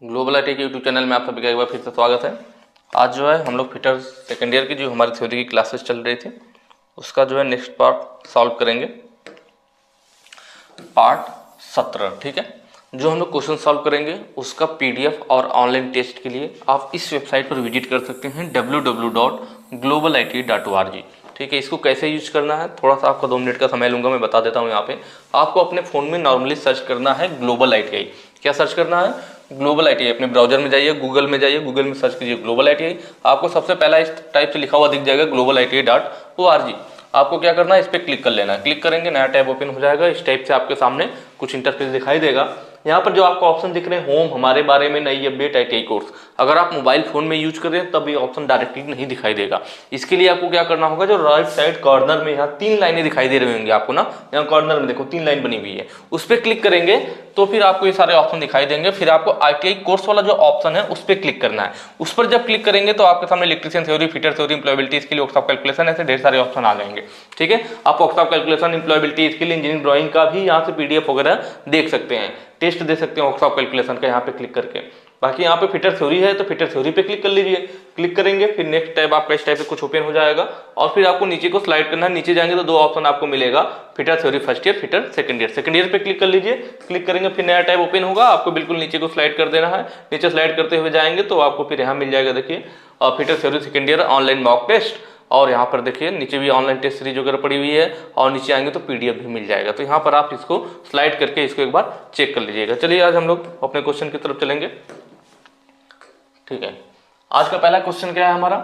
Global IT के YouTube channel में आप सभी का एक बार फिर से स्वागत है। आज जो है हम लोग फिटर सेकेंड ईयर की जो हमारी थ्योरी की क्लासेस चल रही थी उसका जो है नेक्स्ट पार्ट सॉल्व करेंगे, पार्ट 17। ठीक है, जो हम लोग क्वेश्चन सॉल्व करेंगे उसका पीडीएफ और ऑनलाइन टेस्ट के लिए आप इस वेबसाइट पर विजिट कर सकते हैं www.globalit.org। ठीक है, इसको कैसे यूज करना है थोड़ा सा आपका 2 मिनट का समय लूंगा, मैं बता देता हूँ। यहाँ पे आपको अपने फ़ोन में नॉर्मली सर्च करना है ग्लोबल आईटीआई। क्या सर्च करना है? Global ITI. अपने ब्राउजर में जाइए, गूगल में जाइए, गूगल में सर्च कीजिए ग्लोबल आईटीआई। आपको सबसे पहला इस टाइप से लिखा हुआ दिख जाएगा globaliti.org। आपको क्या करना है, इस पर क्लिक कर लेना है। क्लिक करेंगे नया टैब ओपन हो जाएगा। इस टाइप से आपके सामने कुछ इंटरफेस दिखाई देगा। यहाँ पर जो आपको ऑप्शन दिख रहे हैं होम, हमारे बारे में, नई अपडेट, आईटीआई कोर्स, अगर आप मोबाइल फोन में यूज कर रहे हैं तब ये ऑप्शन डायरेक्टली नहीं दिखाई देगा। इसके लिए आपको क्या करना होगा, जो राइट साइड कॉर्नर में यहाँ 3 लाइनें दिखाई दे रही होंगी आपको ना, यहाँ कॉर्नर में देखो 3 लाइन बनी हुई है, उस पर क्लिक करेंगे तो फिर आपको ये सारे ऑप्शन दिखाई देंगे। फिर आपको आईटीआई कोर्स वाला जो ऑप्शन है उस पर क्लिक करना है। उस पर जब क्लिक करेंगे तो आपके सामने electrician theory, fitter theory, employability skill, works of calculation, ऐसे ढेर सारे ऑप्शन आ जाएंगे। ठीक है, आप works of calculation, employability skill, engineering drawing का भी यहाँ से पीडीएफ वगैरह देख सकते हैं, टेस्ट दे सकते हैं वर्क्स ऑफ कैलकुलेशन का यहाँ पे क्लिक करके। बाकी यहाँ पे फिटर थ्योरी है तो फिटर थ्योरी पे क्लिक कर लीजिए। क्लिक करेंगे फिर नेक्स्ट टैब आपका इस टाइप से कुछ ओपन हो जाएगा और फिर आपको नीचे को स्लाइड करना है। नीचे जाएंगे तो 2 ऑप्शन आपको मिलेगा, fitter theory first year, fitter second year. Second year पे क्लिक कर लीजिए। क्लिक करेंगे फिर नया टैब ओपन होगा, आपको बिल्कुल नीचे को स्लाइड कर देना है। नीचे स्लाइड करते हुए जाएंगे तो आपको फिर यहाँ मिल जाएगा, देखिए fitter theory second year online mock test, और यहाँ पर देखिए नीचे भी ऑनलाइन टेस्ट सीरीज वगैरह पड़ी हुई है, और नीचे आएंगे तो पीडीएफ भी मिल जाएगा। तो यहाँ पर आप इसको स्लाइड करके इसको एक बार चेक कर लीजिएगा। चलिए आज हम लोग अपने क्वेश्चन की तरफ चलेंगे। ठीक है, आज का पहला क्वेश्चन क्या है हमारा,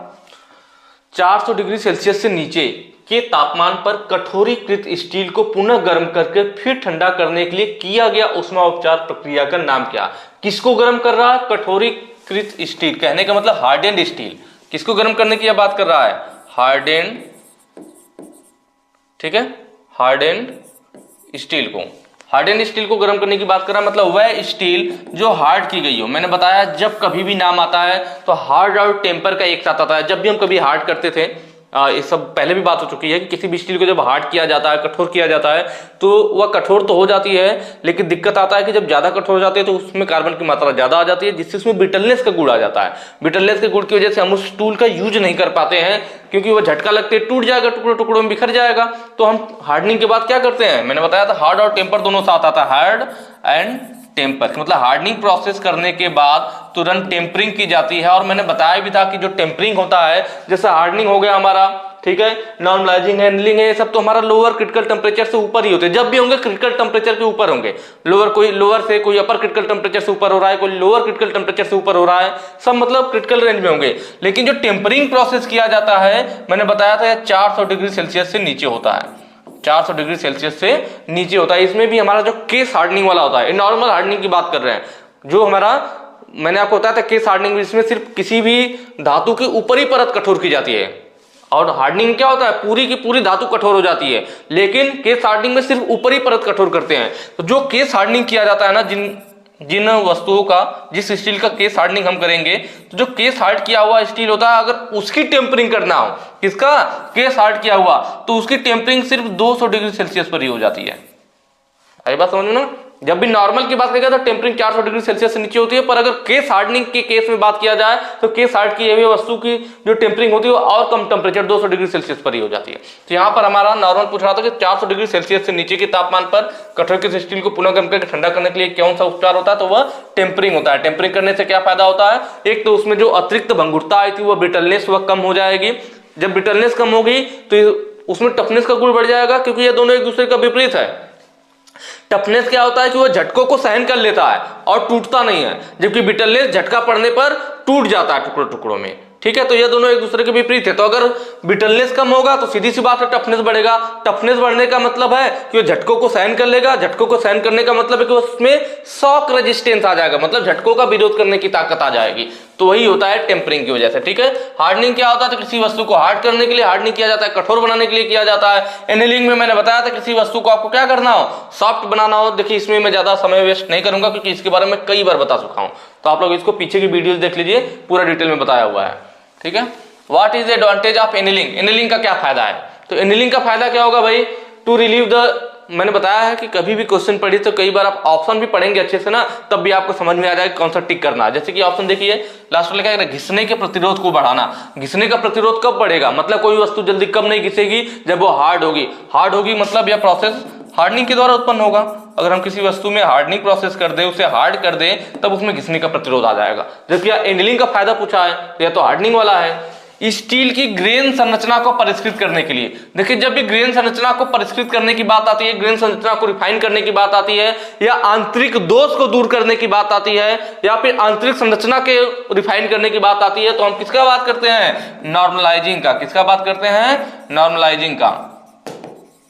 400 डिग्री सेल्सियस से नीचे के तापमान पर कठोरीकृत स्टील को पुनः गर्म करके फिर ठंडा करने के लिए किया गया ऊष्मा उपचार प्रक्रिया का नाम क्या? किसको गर्म कर रहा है? कठोरीकृत स्टील, कहने का मतलब हार्डेंड स्टील। किसको गर्म करने की बात कर रहा है? हार्डेंड, ठीक है, हार्डेंड स्टील को, हार्डेंड स्टील को गर्म करने की बात कर रहा है, मतलब वह स्टील जो हार्ड की गई हो। मैंने बताया जब कभी भी नाम आता है तो हार्ड और टेम्पर का एक साथ आता है। जब भी हम कभी हार्ड करते थे, ये सब पहले भी बात हो चुकी है कि किसी भी स्टील को जब हार्ड किया जाता है, कठोर किया जाता है, तो वह कठोर तो हो जाती है, लेकिन दिक्कत आता है कि जब ज्यादा कठोर हो जाती है तो उसमें कार्बन की मात्रा ज्यादा आ जाती है, जिससे उसमें ब्रिटलनेस का गुण आ जाता है। ब्रिटलनेस के गुण की वजह से हम उस टूल का यूज नहीं कर पाते हैं, क्योंकि वह झटका लगते टूट जाएगा, टुकड़ों टुकड़ों में बिखर जाएगा। तो हम हार्डनिंग के बाद क्या करते हैं, मैंने बताया था हार्ड और टेम्पर दोनों साथ आता है, हार्ड एंड टेम्पर, मतलब हार्डनिंग प्रोसेस करने के बाद तुरंत टेम्परिंग की जाती है। और मैंने बताया भी था कि जो टेम्परिंग होता है, जैसे हार्डनिंग हो गया हमारा, ठीक है, नॉर्मलाइजिंग, हैंडलिंग है, ये सब तो हमारा लोअर क्रिटिकल टेम्परेचर से ऊपर ही होते हैं। जब भी होंगे क्रिटिकल टेम्परेचर के ऊपर होंगे। कोई लोअर से, कोई अपर क्रिटिकल टेम्परेचर से ऊपर हो रहा है, कोई लोअर क्रिटिकल टेम्परेचर से ऊपर हो रहा है, सब मतलब क्रिटिकल रेंज में होंगे। लेकिन जो टेम्परिंग प्रोसेस किया जाता है, मैंने बताया था 400 डिग्री सेल्सियस से नीचे होता है, 400 डिग्री सेल्सियस से नीचे होता है। इसमें भी हमारा जो केस हार्डनिंग वाला होता है, नॉर्मल हार्डनिंग की बात कर रहे हैं, जो हमारा मैंने आपको बताया था केस हार्डनिंग, इसमें सिर्फ किसी भी धातु की ऊपरी परत कठोर की जाती है। और हार्डनिंग क्या होता है, पूरी की पूरी धातु कठोर हो जाती है, लेकिन केस हार्डनिंग में सिर्फ ऊपरी परत कठोर करते हैं। तो जो केस हार्डनिंग किया जाता है ना, जिन वस्तुओं का, जिस स्टील का केस हार्डनिंग हम करेंगे, तो जो केस हार्ड किया हुआ स्टील होता है, अगर उसकी टेम्परिंग करना हो, किसका, केस हार्ड किया हुआ, तो उसकी टेम्परिंग सिर्फ 200 डिग्री सेल्सियस पर ही हो जाती है। आई बात समझ में ना? जब भी नॉर्मल की बात करेगा तो टेम्परिंग 400 डिग्री सेल्सियस से नीचे होती है, पर अगर केस हार्डनिंग के केस में बात किया जाए तो केस हार्ड की हुई वस्तु की जो टेम्परिंग होती है वो और कम टेम्परेचर 200 डिग्री सेल्सियस पर ही हो जाती है। तो यहाँ पर हमारा नॉर्मल पूछ रहा था कि 400 डिग्री सेल्सियस से नीचे के तापमान पर कठोर के स्टील को पुनः गर्म करके ठंडा करने के लिए कौन सा उपचार होता है, तो वह टेम्परिंग होता है। टेम्परिंग करने से क्या फायदा होता है, एक तो उसमें जो अतिरिक्त भंगुरता आई थी, वह ब्रिटलनेस वह कम हो जाएगी। जब ब्रिटलनेस कम होगी तो उसमें टफनेस का गुण बढ़ जाएगा, क्योंकि ये दोनों एक दूसरे का विपरीत है। टफनेस क्या होता है कि वह झटकों को सहन कर लेता है और टूटता नहीं है, जबकि ब्रिटलनेस झटका पड़ने पर टूट जाता है टुकड़ों टुकड़ों में। ठीक है, तो ये दोनों एक दूसरे के विपरीत है। तो अगर ब्रिटलनेस कम होगा तो सीधी सी बात है टफनेस बढ़ेगा। टफनेस बढ़ने का मतलब है कि वो झटकों को सहन कर लेगा। झटकों को सहन करने का मतलब है कि उसमें शॉक रेजिस्टेंस आ जाएगा, मतलब झटकों का विरोध करने की ताकत आ जाएगी। तो वही होता है टेम्परिंग की वजह से। ठीक है, हार्डनिंग क्या होता है, तो किसी वस्तु को हार्ड करने के लिए हार्डनिंग किया जाता है, कठोर बनाने के लिए किया जाता है। एनीलिंग में मैंने बताया था किसी वस्तु को आपको क्या करना हो, सॉफ्ट बनाना हो। देखिए इसमें मैं ज्यादा समय वेस्ट नहीं करूंगा, क्योंकि इसके बारे में कई बार बता चुका हूं, तो आप लोग इसको पीछे की वीडियोस देख लीजिए, पूरा डिटेल में बताया हुआ है। ठीक है, what is advantage of annealing, annealing का क्या फायदा है? तो एनीलिंग का फायदा क्या होगा भाई, टू रिलीव द मैंने बताया है कि कभी भी क्वेश्चन पढ़िए तो कई बार आप ऑप्शन भी पढ़ेंगे अच्छे से ना, तब भी आपको समझ में आ जाएगा कौन सा टिक करना है। जैसे कि ऑप्शन देखिए लास्ट में लिखा है घिसने के प्रतिरोध को बढ़ाना। घिसने का प्रतिरोध कब बढ़ेगा, मतलब कोई वस्तु जल्दी कब नहीं घिसेगी, जब वो हार्ड होगी। हार्ड होगी मतलब यह प्रोसेस हार्डनिंग के द्वारा उत्पन्न होगा। अगर हम किसी वस्तु में हार्डनिंग प्रोसेस कर दें, उसे हार्ड कर दें, तब उसमें घिसने का प्रतिरोध आ जाएगा। जबकि एनीलिंग का फायदा पूछा है, यह तो हार्डनिंग वाला है। स्टील की ग्रेन संरचना को परिष्कृत करने के लिए, देखिए जब भी ग्रेन संरचना को परिष्कृत करने की बात आती है, ग्रेन संरचना को रिफाइन करने की बात आती है, या आंतरिक दोष को दूर करने की बात आती है, या फिर आंतरिक संरचना के रिफाइन करने की बात आती है, तो हम किसका बात करते हैं, नॉर्मलाइजिंग का। किसका बात करते हैं, नॉर्मलाइजिंग का।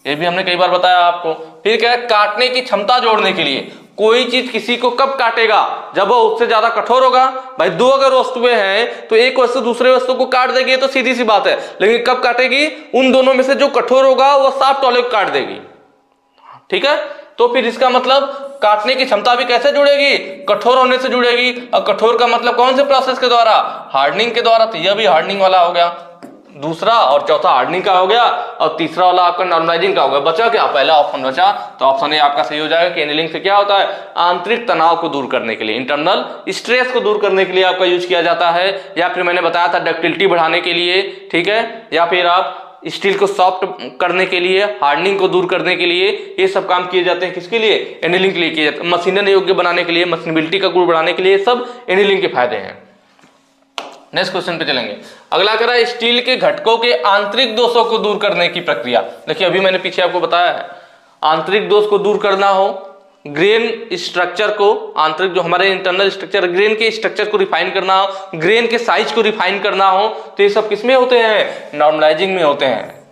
ये भी हमने कई बार बताया आपको। फिर क्या है, काटने की क्षमता जोड़ने के लिए। कोई चीज किसी को कब काटेगा, जब वो उससे ज्यादा कठोर होगा। भाई दो अगर वस्तुएं हैं तो एक वस्तु दूसरे वस्तु को काट देगी, तो सीधी सी बात है, लेकिन कब काटेगी, उन दोनों में से जो कठोर होगा वो सॉफ्ट वाले को काट देगी। ठीक है, तो फिर इसका मतलब काटने की क्षमता भी कैसे जुड़ेगी, कठोर होने से जुड़ेगी। और कठोर का मतलब कौन से प्रोसेस के द्वारा, हार्डनिंग के द्वारा। तो यह भी हार्डनिंग वाला हो गया दूसरा, और चौथा हार्डनिंग का हो गया, और तीसरा वाला आपका नॉर्मलाइजिंग का हो गया। बचा क्या, पहला ऑप्शन बचा। तो ऑप्शन ए आपका सही हो जाएगा कि एनीलिंग से क्या होता है, आंतरिक तनाव को दूर करने के लिए, इंटरनल स्ट्रेस को दूर करने के लिए आपका यूज किया जाता है। या फिर मैंने बताया था डक्टिलिटी बढ़ाने के लिए, ठीक है, या फिर आप स्टील को सॉफ्ट करने के लिए, हार्डनिंग को दूर करने के लिए, ये सब काम किए जाते हैं। किसके लिए, एनीलिंग के लिए किए जाते हैं। मशीनन योग्य बनाने के लिए, मशीनबिलिटी का गुण बढ़ाने के लिए, सब एनीलिंग के फायदे हैं। नेक्स्ट क्वेश्चन पे चलेंगे। अगला कह रहा है स्टील के घटकों के आंतरिक दोषों को दूर करने की प्रक्रिया। देखिए अभी मैंने पीछे आपको बताया है, आंतरिक दोष को दूर करना हो, ग्रेन स्ट्रक्चर को, आंतरिक जो हमारे इंटरनल स्ट्रक्चर, ग्रेन के स्ट्रक्चर को रिफाइन करना हो, ग्रेन के साइज को रिफाइन करना हो, तो ये सब किसमें होते हैं, नॉर्मलाइजिंग में होते हैं।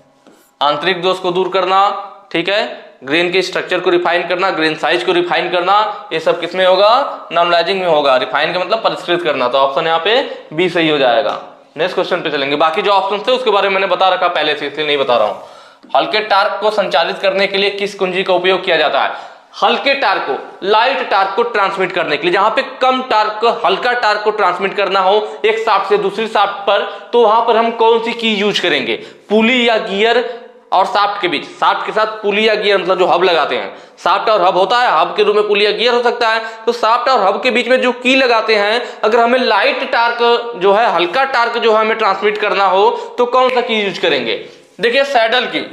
आंतरिक दोष को दूर करना, ठीक है, ग्रेन के स्ट्रक्चर को रिफाइन करना, ग्रेन साइज को रिफाइन करना, ये सब किसमें होगा, नॉर्मलाइजिंग में होगा। रिफाइन का मतलब परिष्कृत करना, तो ऑप्शन यहाँ पे बी सही हो जाएगा। नेक्स्ट क्वेश्चन पे चलेंगे। बाकी जो ऑप्शन थे उसके बारे में मैंने बता रखा पहले से, इसलिए नहीं बता रहा हूं। हल्के टार्क को संचालित करने के लिए किस कुंजी का उपयोग किया जाता है। हल्के टार्क को, लाइट टार्क को ट्रांसमिट करने के लिए, जहां पे कम टार्क को, हल्का टार्क को ट्रांसमिट करना हो एक शाफ्ट से दूसरी शाफ्ट पर, तो वहां पर हम कौन सी की यूज करेंगे, पुली या गियर और शाफ्ट के बीच। शाफ्ट के साथ पुली या गियर, मतलब जो हब लगाते हैं, शाफ्ट और हब होता है, हब के रूप में पुली या गियर हो सकता है। तो शाफ्ट और हब के बीच में जो की लगाते हैं, अगर हमें लाइट टार्क जो है, हल्का टार्क जो है हमें ट्रांसमिट करना हो, तो कौन सा की यूज करेंगे। देखिए सैडल की,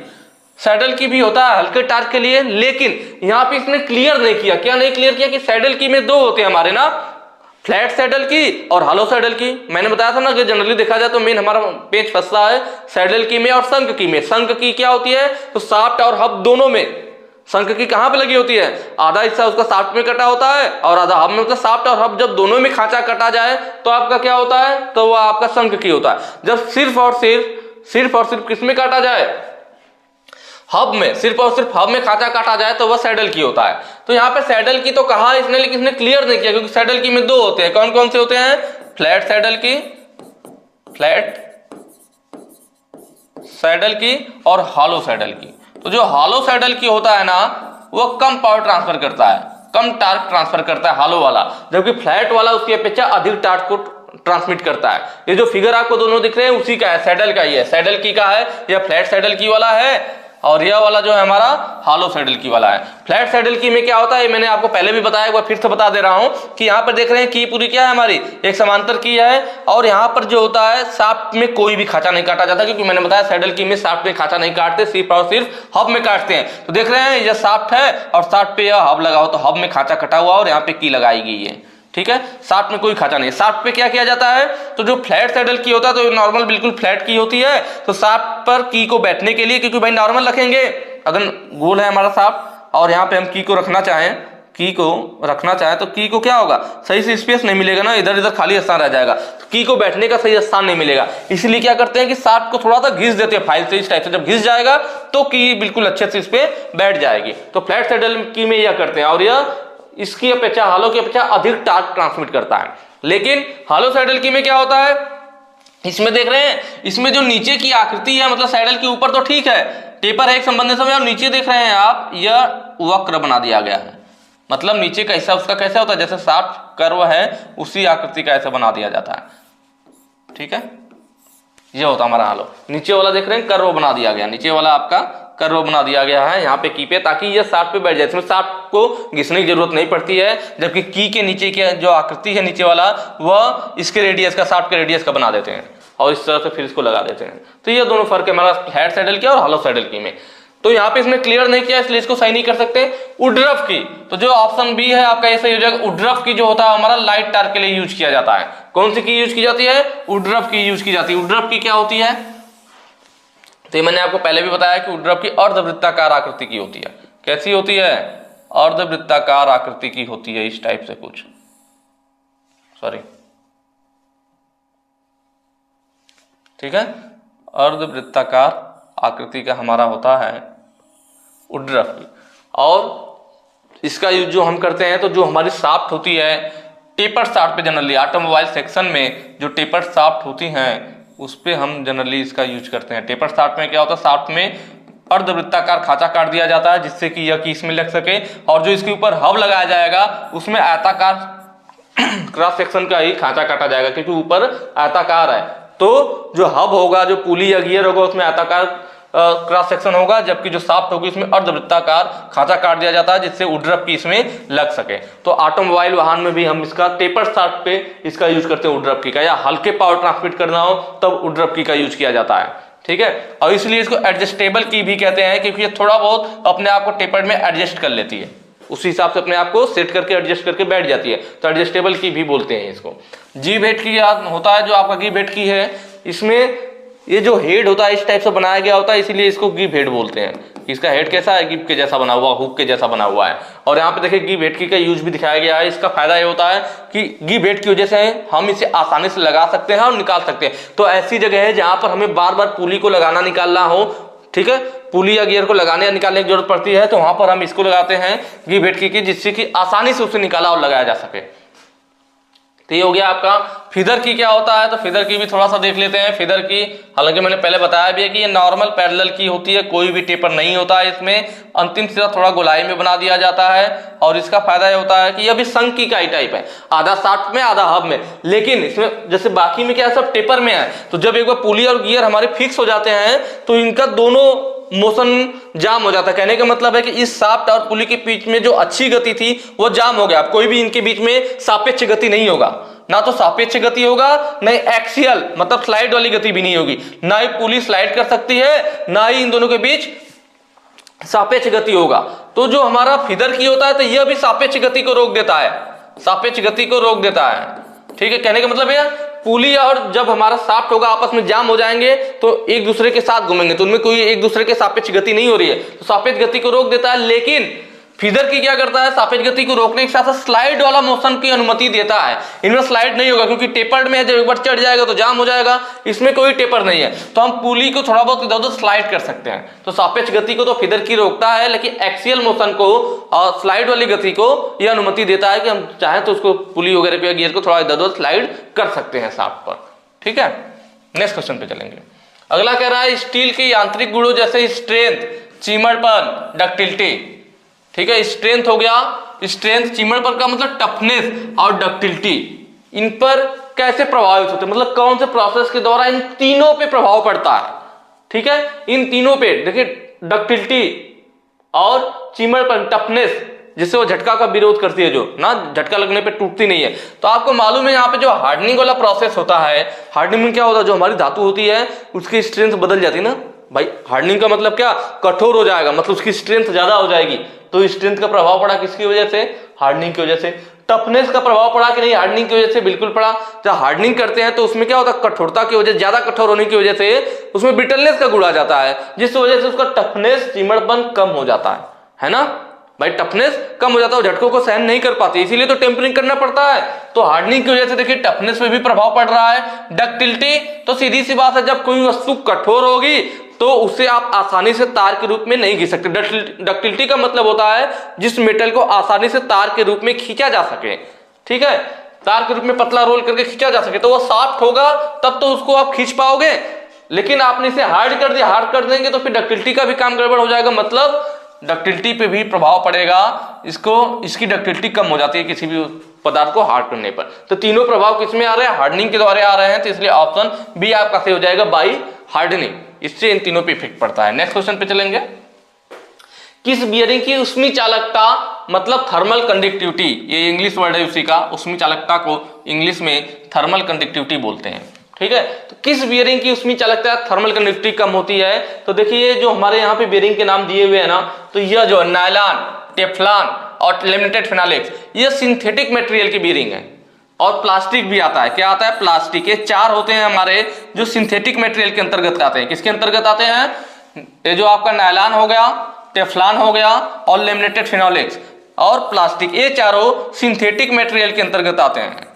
सैडल की भी होता है हल्के टार्क के लिए, लेकिन यहाँ पे इसने क्लियर नहीं किया। क्या नहीं क्लियर किया कि सैडल की में दो होते हैं हमारे ना, फ्लैट सैडल की और हॉलो सैडल की। मैंने बताया था ना कि जनरली देखा जाए तो मेन हमारा पेज फंसता है सैडल की में और शंख की में। शंख की क्या होती है, तो शाफ्ट और हब दोनों में। शंख की कहां पे लगी होती है, आधा हिस्सा उसका शाफ्ट में कटा होता है और आधा हब में। मतलब शाफ्ट और हब जब दोनों में खांचा कटा जाए तो आपका क्या होता है, तो वह आपका शंख की होता है। जब सिर्फ और सिर्फ किसमें काटा जाए, हब में, सिर्फ और सिर्फ हब में खांचा काटा जाए तो वह सैडल की होता है। तो यहाँ पे सैडल की तो कहा इसने, लेकिन इसने क्लियर नहीं किया, क्योंकि सैडल की में दो होते हैं। कौन कौन से होते हैं, फ्लैट सैडल की, फ्लैट सैडल की और हॉलो सैडल की। तो जो हॉलो सैडल की होता है ना, वह कम पावर ट्रांसफर करता है, कम टार्क ट्रांसफर करता है हॉलो वाला, जबकि फ्लैट वाला उसकी अपेक्षा अधिक टार्क को ट्रांसमिट करता है। ये जो फिगर आपको दोनों दिख रहे हैं उसी का है, सैडल का ही है। सैडल की का है, यह फ्लैट सैडल की वाला है, और यह वाला जो है हमारा हॉलो सैडल की वाला है। फ्लैट सैडल की में क्या होता है, मैंने आपको पहले भी बताया, एक बार फिर से बता दे रहा हूं कि यहाँ पर देख रहे हैं की पूरी क्या है हमारी, एक समांतर की है, और यहाँ पर जो होता है शाफ्ट में कोई भी खांचा नहीं काटा जाता, क्योंकि मैंने बताया सैडल की में शाफ्ट में खांचा नहीं काटते, सिर्फ और सिर्फ हब में काटते हैं। तो देख रहे हैं यह शाफ्ट है और शाफ्ट पे यह हब लगा हो, तो हब में खांचा कटा हुआ और यहाँ पे की लगाई गई है, ठीक है। शाफ्ट में कोई खांचा नहीं। शाफ्ट पे क्या किया जाता है, तो जो फ्लैट सैडल की होता है तो नॉर्मल बिल्कुल फ्लैट की होती है, तो शाफ्ट पर की को बैठने के लिए, क्योंकि भाई नॉर्मल रखेंगे, अगर गोल है हमारा शाफ्ट और यहाँ पे हम की को रखना चाहें, तो की को क्या होगा, सही से स्पेस नहीं मिलेगा ना, इधर इधर खाली स्थान रह जाएगा, तो की को बैठने का सही स्थान नहीं मिलेगा। इसलिए क्या करते हैं कि शाफ्ट को थोड़ा सा घिस देते हैं फाइल से, इस टाइप से। जब घिस जाएगा तो की बिल्कुल अच्छे से इस पे बैठ जाएगी। तो फ्लैट सैडल की में यह करते हैं, और यह इसकी अपेक्षा, हॉलो की अपेक्षा अधिक टार्क ट्रांसमिट करता है। लेकिन हॉलो सैडल की में क्या होता है, इसमें देख रहे हैं, इसमें जो नीचे की आकृति है, मतलब सैडल के ऊपर तो ठीक है, टेपर है एक संबंध समय, और नीचे देख रहे हैं आप, यह वक्र बना दिया गया है। मतलब नीचे का हिस्सा उसका कैसा होता है, जैसे शाफ्ट कर्व है उसी आकृति का ऐसा बना दिया जाता है, ठीक है। यह होता है हमारा हॉलो। नीचे वाला देख रहे हैं कर्व बना दिया गया, नीचे वाला आपका कर्व बना दिया गया है यहाँ पे की पे, ताकि ये शाफ्ट पे बैठ जाए। इसमें शाफ्ट को घिसने की जरूरत नहीं पड़ती है, जबकि की के नीचे के जो आकृति है नीचे वाला वह इसके रेडियस का, शाफ्ट के रेडियस का बना देते हैं और इस तरह से फिर इसको लगा देते हैं। तो ये दोनों फर्क है हमारा हेड सैडल की और हॉलो सैडल की में। तो यहाँ पे इसने क्लियर नहीं किया इसलिए इसको सही नहीं कर सकते। उड्रफ की, तो जो ऑप्शन बी है आपका ये सही हो जाएगा। उड्रफ की जो होता है हमारा लाइट टार के लिए यूज किया जाता है। कौन सी की यूज की जाती है? उड्रफ की यूज की जाती है। उड्रफ की क्या होती है? तो ये मैंने आपको पहले भी बताया कि उड्रफ की अर्धवृत्ताकार आकृति की होती है। कैसी होती है? अर्धवृत्ताकार आकृति की होती है, इस टाइप से कुछ, सॉरी, ठीक है, अर्धवृत्ताकार आकृति का हमारा होता है उड्रफ की। और इसका यूज जो हम करते हैं, तो जो हमारी शाफ्ट होती है टेपर शाफ्ट पे, जनरली ऑटोमोबाइल सेक्शन में जो टेपर शाफ्ट होती हैं उस पे हम जनरली इसका यूज करते हैं। टेपर शाफ्ट में क्या होता है? शाफ्ट में अर्धवृत्ताकार खांचा काट दिया जाता है जिससे कि यह कीस में लग सके, और जो इसके ऊपर हब लगाया जाएगा उसमें आयताकार क्रॉस सेक्शन का ही खांचा काटा जाएगा, क्योंकि ऊपर आयताकार है। तो जो हब होगा, जो पुली या गियर होगा, उसमें आयताकार क्रॉस सेक्शन होगा, जबकि जो शाफ्ट होगी उसमें अर्धवृत्ताकार खांचा काट दिया जाता है जिससे उड्रफ की इसमें लग सके। तो ऑटोमोबाइल वाहन में भी हम इसका टेपर शाफ्ट पे इसका यूज करते हैं उड्रफ की का, या हल्के पावर ट्रांसमिट करना हो तब उड्रफ की का यूज किया जाता है, ठीक है। और इसलिए इसको एडजस्टेबल की भी कहते हैं, क्योंकि ये थोड़ा बहुत अपने आप को टेपर में एडजस्ट कर लेती है, उस हिसाब से अपने आप को सेट करके एडजस्ट करके बैठ जाती है, तो एडजस्टेबल की भी बोलते हैं इसको। गिव हेड की होता है जो आपका गिव हेड की है, इसमें ये जो हेड होता है इस टाइप से बनाया गया होता है, इसीलिए इसको गिव हेड बोलते हैं। इसका हेड कैसा है? गिव के जैसा बना हुआ, हुक के जैसा बना हुआ है। और यहाँ पे देखिए गिव हेड की का यूज भी दिखाया गया है। इसका फायदा ये होता है कि गिव हेड की वजह से हम इसे आसानी से लगा सकते हैं और निकाल सकते हैं। तो ऐसी जगह है जहां पर हमें बार बार पुली को लगाना निकालना हो, ठीक है, पुली या गियर को लगाने या निकालने की जरूरत पड़ती है, तो वहां पर हम इसको लगाते हैं गिव हेड की, जिससे कि आसानी से उसे निकाला और लगाया जा सके। तो ये हो गया आपका। फीदर की क्या होता है? तो फीदर की भी थोड़ा सा देख लेते हैं। फीदर की, हालांकि मैंने पहले बताया भी है कि ये नॉर्मल पैरेलल की होती है, कोई भी टेपर नहीं होता है इसमें, अंतिम सिरा थोड़ा गोलाई में बना दिया जाता है। और इसका फायदा ये होता है कि यह भी संक की का ही टाइप है, आधा शाफ्ट में आधा हब में, लेकिन इसमें जैसे बाकी में क्या है, सब टेपर में है। तो जब एक बार पुली और गियर हमारे फिक्स हो जाते हैं तो इनका दोनों मोशन जाम हो जाता है। कहने का मतलब है कि इस शाफ्ट और पुली के बीच में जो अच्छी गति थी वो जाम हो गया। अब कोई भी इनके बीच में सापेक्ष गति नहीं होगा, ना तो सापेक्ष गति होगा, ना एक्सियल मतलब स्लाइड वाली गति भी नहीं होगी, ना ही पुली स्लाइड कर सकती है, ना ही इन दोनों के बीच सापेक्ष गति होगा। तो जो हमारा फीदर की होता है तो यह भी सापेक्ष गति को रोक देता है, सापेक्ष गति को रोक देता है, ठीक है। कहने का मतलब है पुली और जब हमारा शाफ्ट होगा आपस में जाम हो जाएंगे तो एक दूसरे के साथ घूमेंगे, तो उनमें कोई एक दूसरे के सापेक्ष गति नहीं हो रही है, तो सापेक्ष गति को रोक देता है। लेकिन फीदर की क्या करता है? सापेक्ष गति को रोकने के साथ साथ स्लाइड वाला मोशन की अनुमति देता है। इनमें स्लाइड नहीं होगा क्योंकि टेपर्ड में जब एक बार चढ़ जाएगा तो जाम हो जाएगा, इसमें कोई टेपर नहीं है, तो हम पुली को थोड़ा बहुत इधर उधर स्लाइड कर सकते हैं। तो सापेक्ष गति को तो फीदर की रोकता है, लेकिन एक्सियल मोशन को और स्लाइड वाली गति को यह अनुमति देता है कि हम चाहें तो उसको पुली वगैरह पे गियर को थोड़ा इधर उधर स्लाइड कर सकते हैं शाफ्ट पर, ठीक है। नेक्स्ट क्वेश्चन पे चलेंगे। अगला कह रहा है स्टील के यांत्रिक गुणों जैसे स्ट्रेंथ, चिमड़पन, डक्टिलिटी, ठीक है। स्ट्रेंथ हो गया, स्ट्रेंथ, चिमड़पन का मतलब टफनेस और डक्टिलिटी, इन पर कैसे प्रभावित होते हैं, मतलब कौन से प्रोसेस के द्वारा इन तीनों पे प्रभाव पड़ता है, ठीक है। इन तीनों पे देखिए डक्टिलिटी और चिमड़पन, टफनेस, जिससे वो झटका का विरोध करती है, जो ना झटका लगने पे टूटती नहीं है। तो आपको मालूम है यहाँ पे जो हार्डनिंग वाला प्रोसेस होता है, हार्डनिंग में क्या होता है, जो हमारी धातु होती है उसकी स्ट्रेंथ बदल जाती है ना भाई। हार्डनिंग का मतलब क्या? कठोर हो जाएगा, मतलब उसकी स्ट्रेंथ ज्यादा हो जाएगी। तो स्ट्रेंथ का प्रभाव पड़ा किसकी वजह से? हार्डनिंग की वजह से। टफनेस का प्रभाव पड़ा कि नहीं? हार्डनिंग की वजह से बिल्कुल पड़ा। जब हार्डनिंग करते हैं तो उसमें क्या होता है? कठोरता की वजह, ज्यादा कठोर होने की वजह से उसमें ब्रिटलनेस का गुण आ जाता है, जिस वजह से उसका टफनेस, चिमड़पन कम हो जाता है ना भाई। टफनेस कम हो जाता है, झटकों को सहन नहीं कर पाती, इसीलिए तो टेम्परिंग करना पड़ता है। तो हार्डनिंग की वजह से देखिए टफनेस पे भी प्रभाव पड़ रहा है। डक्टिलिटी, तो सीधी सी बात है, जब कोई वस्तु कठोर होगी तो उसे आप आसानी से तार के रूप में नहीं खींच सकते। डक्टिलिटी का मतलब होता है जिस मेटल को आसानी से तार के रूप में खींचा जा सके, ठीक है, तार के रूप में पतला रोल करके खींचा जा सके, तो वो सॉफ्ट होगा तब तो उसको आप खींच पाओगे। लेकिन आपने इसे हार्ड कर दिया, हार्ड कर देंगे तो फिर डक्टिलिटी का भी काम गड़बड़ हो जाएगा, मतलब डक्टिलिटी पे भी प्रभाव पड़ेगा। इसकी डक्टिलिटी कम हो जाती है किसी भी पदार्थ को हार्ड करने पर। तो तीनों प्रभाव किसमें आ रहे हैं? हार्डनिंग के द्वारा आ रहे हैं, तो इसलिए ऑप्शन बी आपका सही हो जाएगा, बाई हार्डनिंग। इससे इन तीनों पे इफेक्ट पड़ता है। नेक्स्ट क्वेश्चन पे चलेंगे। किस बियरिंग की ऊष्मी चालकता मतलब थर्मल कंडक्टिविटी, ये इंग्लिश वर्ड है उसी का, ऊष्मी चालकता को इंग्लिश में थर्मल कंडक्टिविटी बोलते हैं। ठीक है, तो किस बियरिंग की ऊष्मी चालकता थर्मल कंडक्टिविटी कम होती है? तो देखिए जो हमारे यहाँ पे बियरिंग के नाम दिए हुए हैं ना, तो यह जो नायलॉन, टेफ्लॉन और लेमिनेटेड फिनोलेक्स, ये सिंथेटिक मटेरियल की बियरिंग है। और प्लास्टिक भी आता है, क्या आता है? प्लास्टिक। ये चार होते हैं हमारे जो सिंथेटिक मटेरियल के अंतर्गत आते हैं। किसके अंतर्गत आते हैं? ये जो आपका नायलॉन हो गया, टेफ्लॉन हो गया और लेमिनेटेड फिनोलेक्स और प्लास्टिक, ये चारों सिंथेटिक मटेरियल के अंतर्गत आते हैं।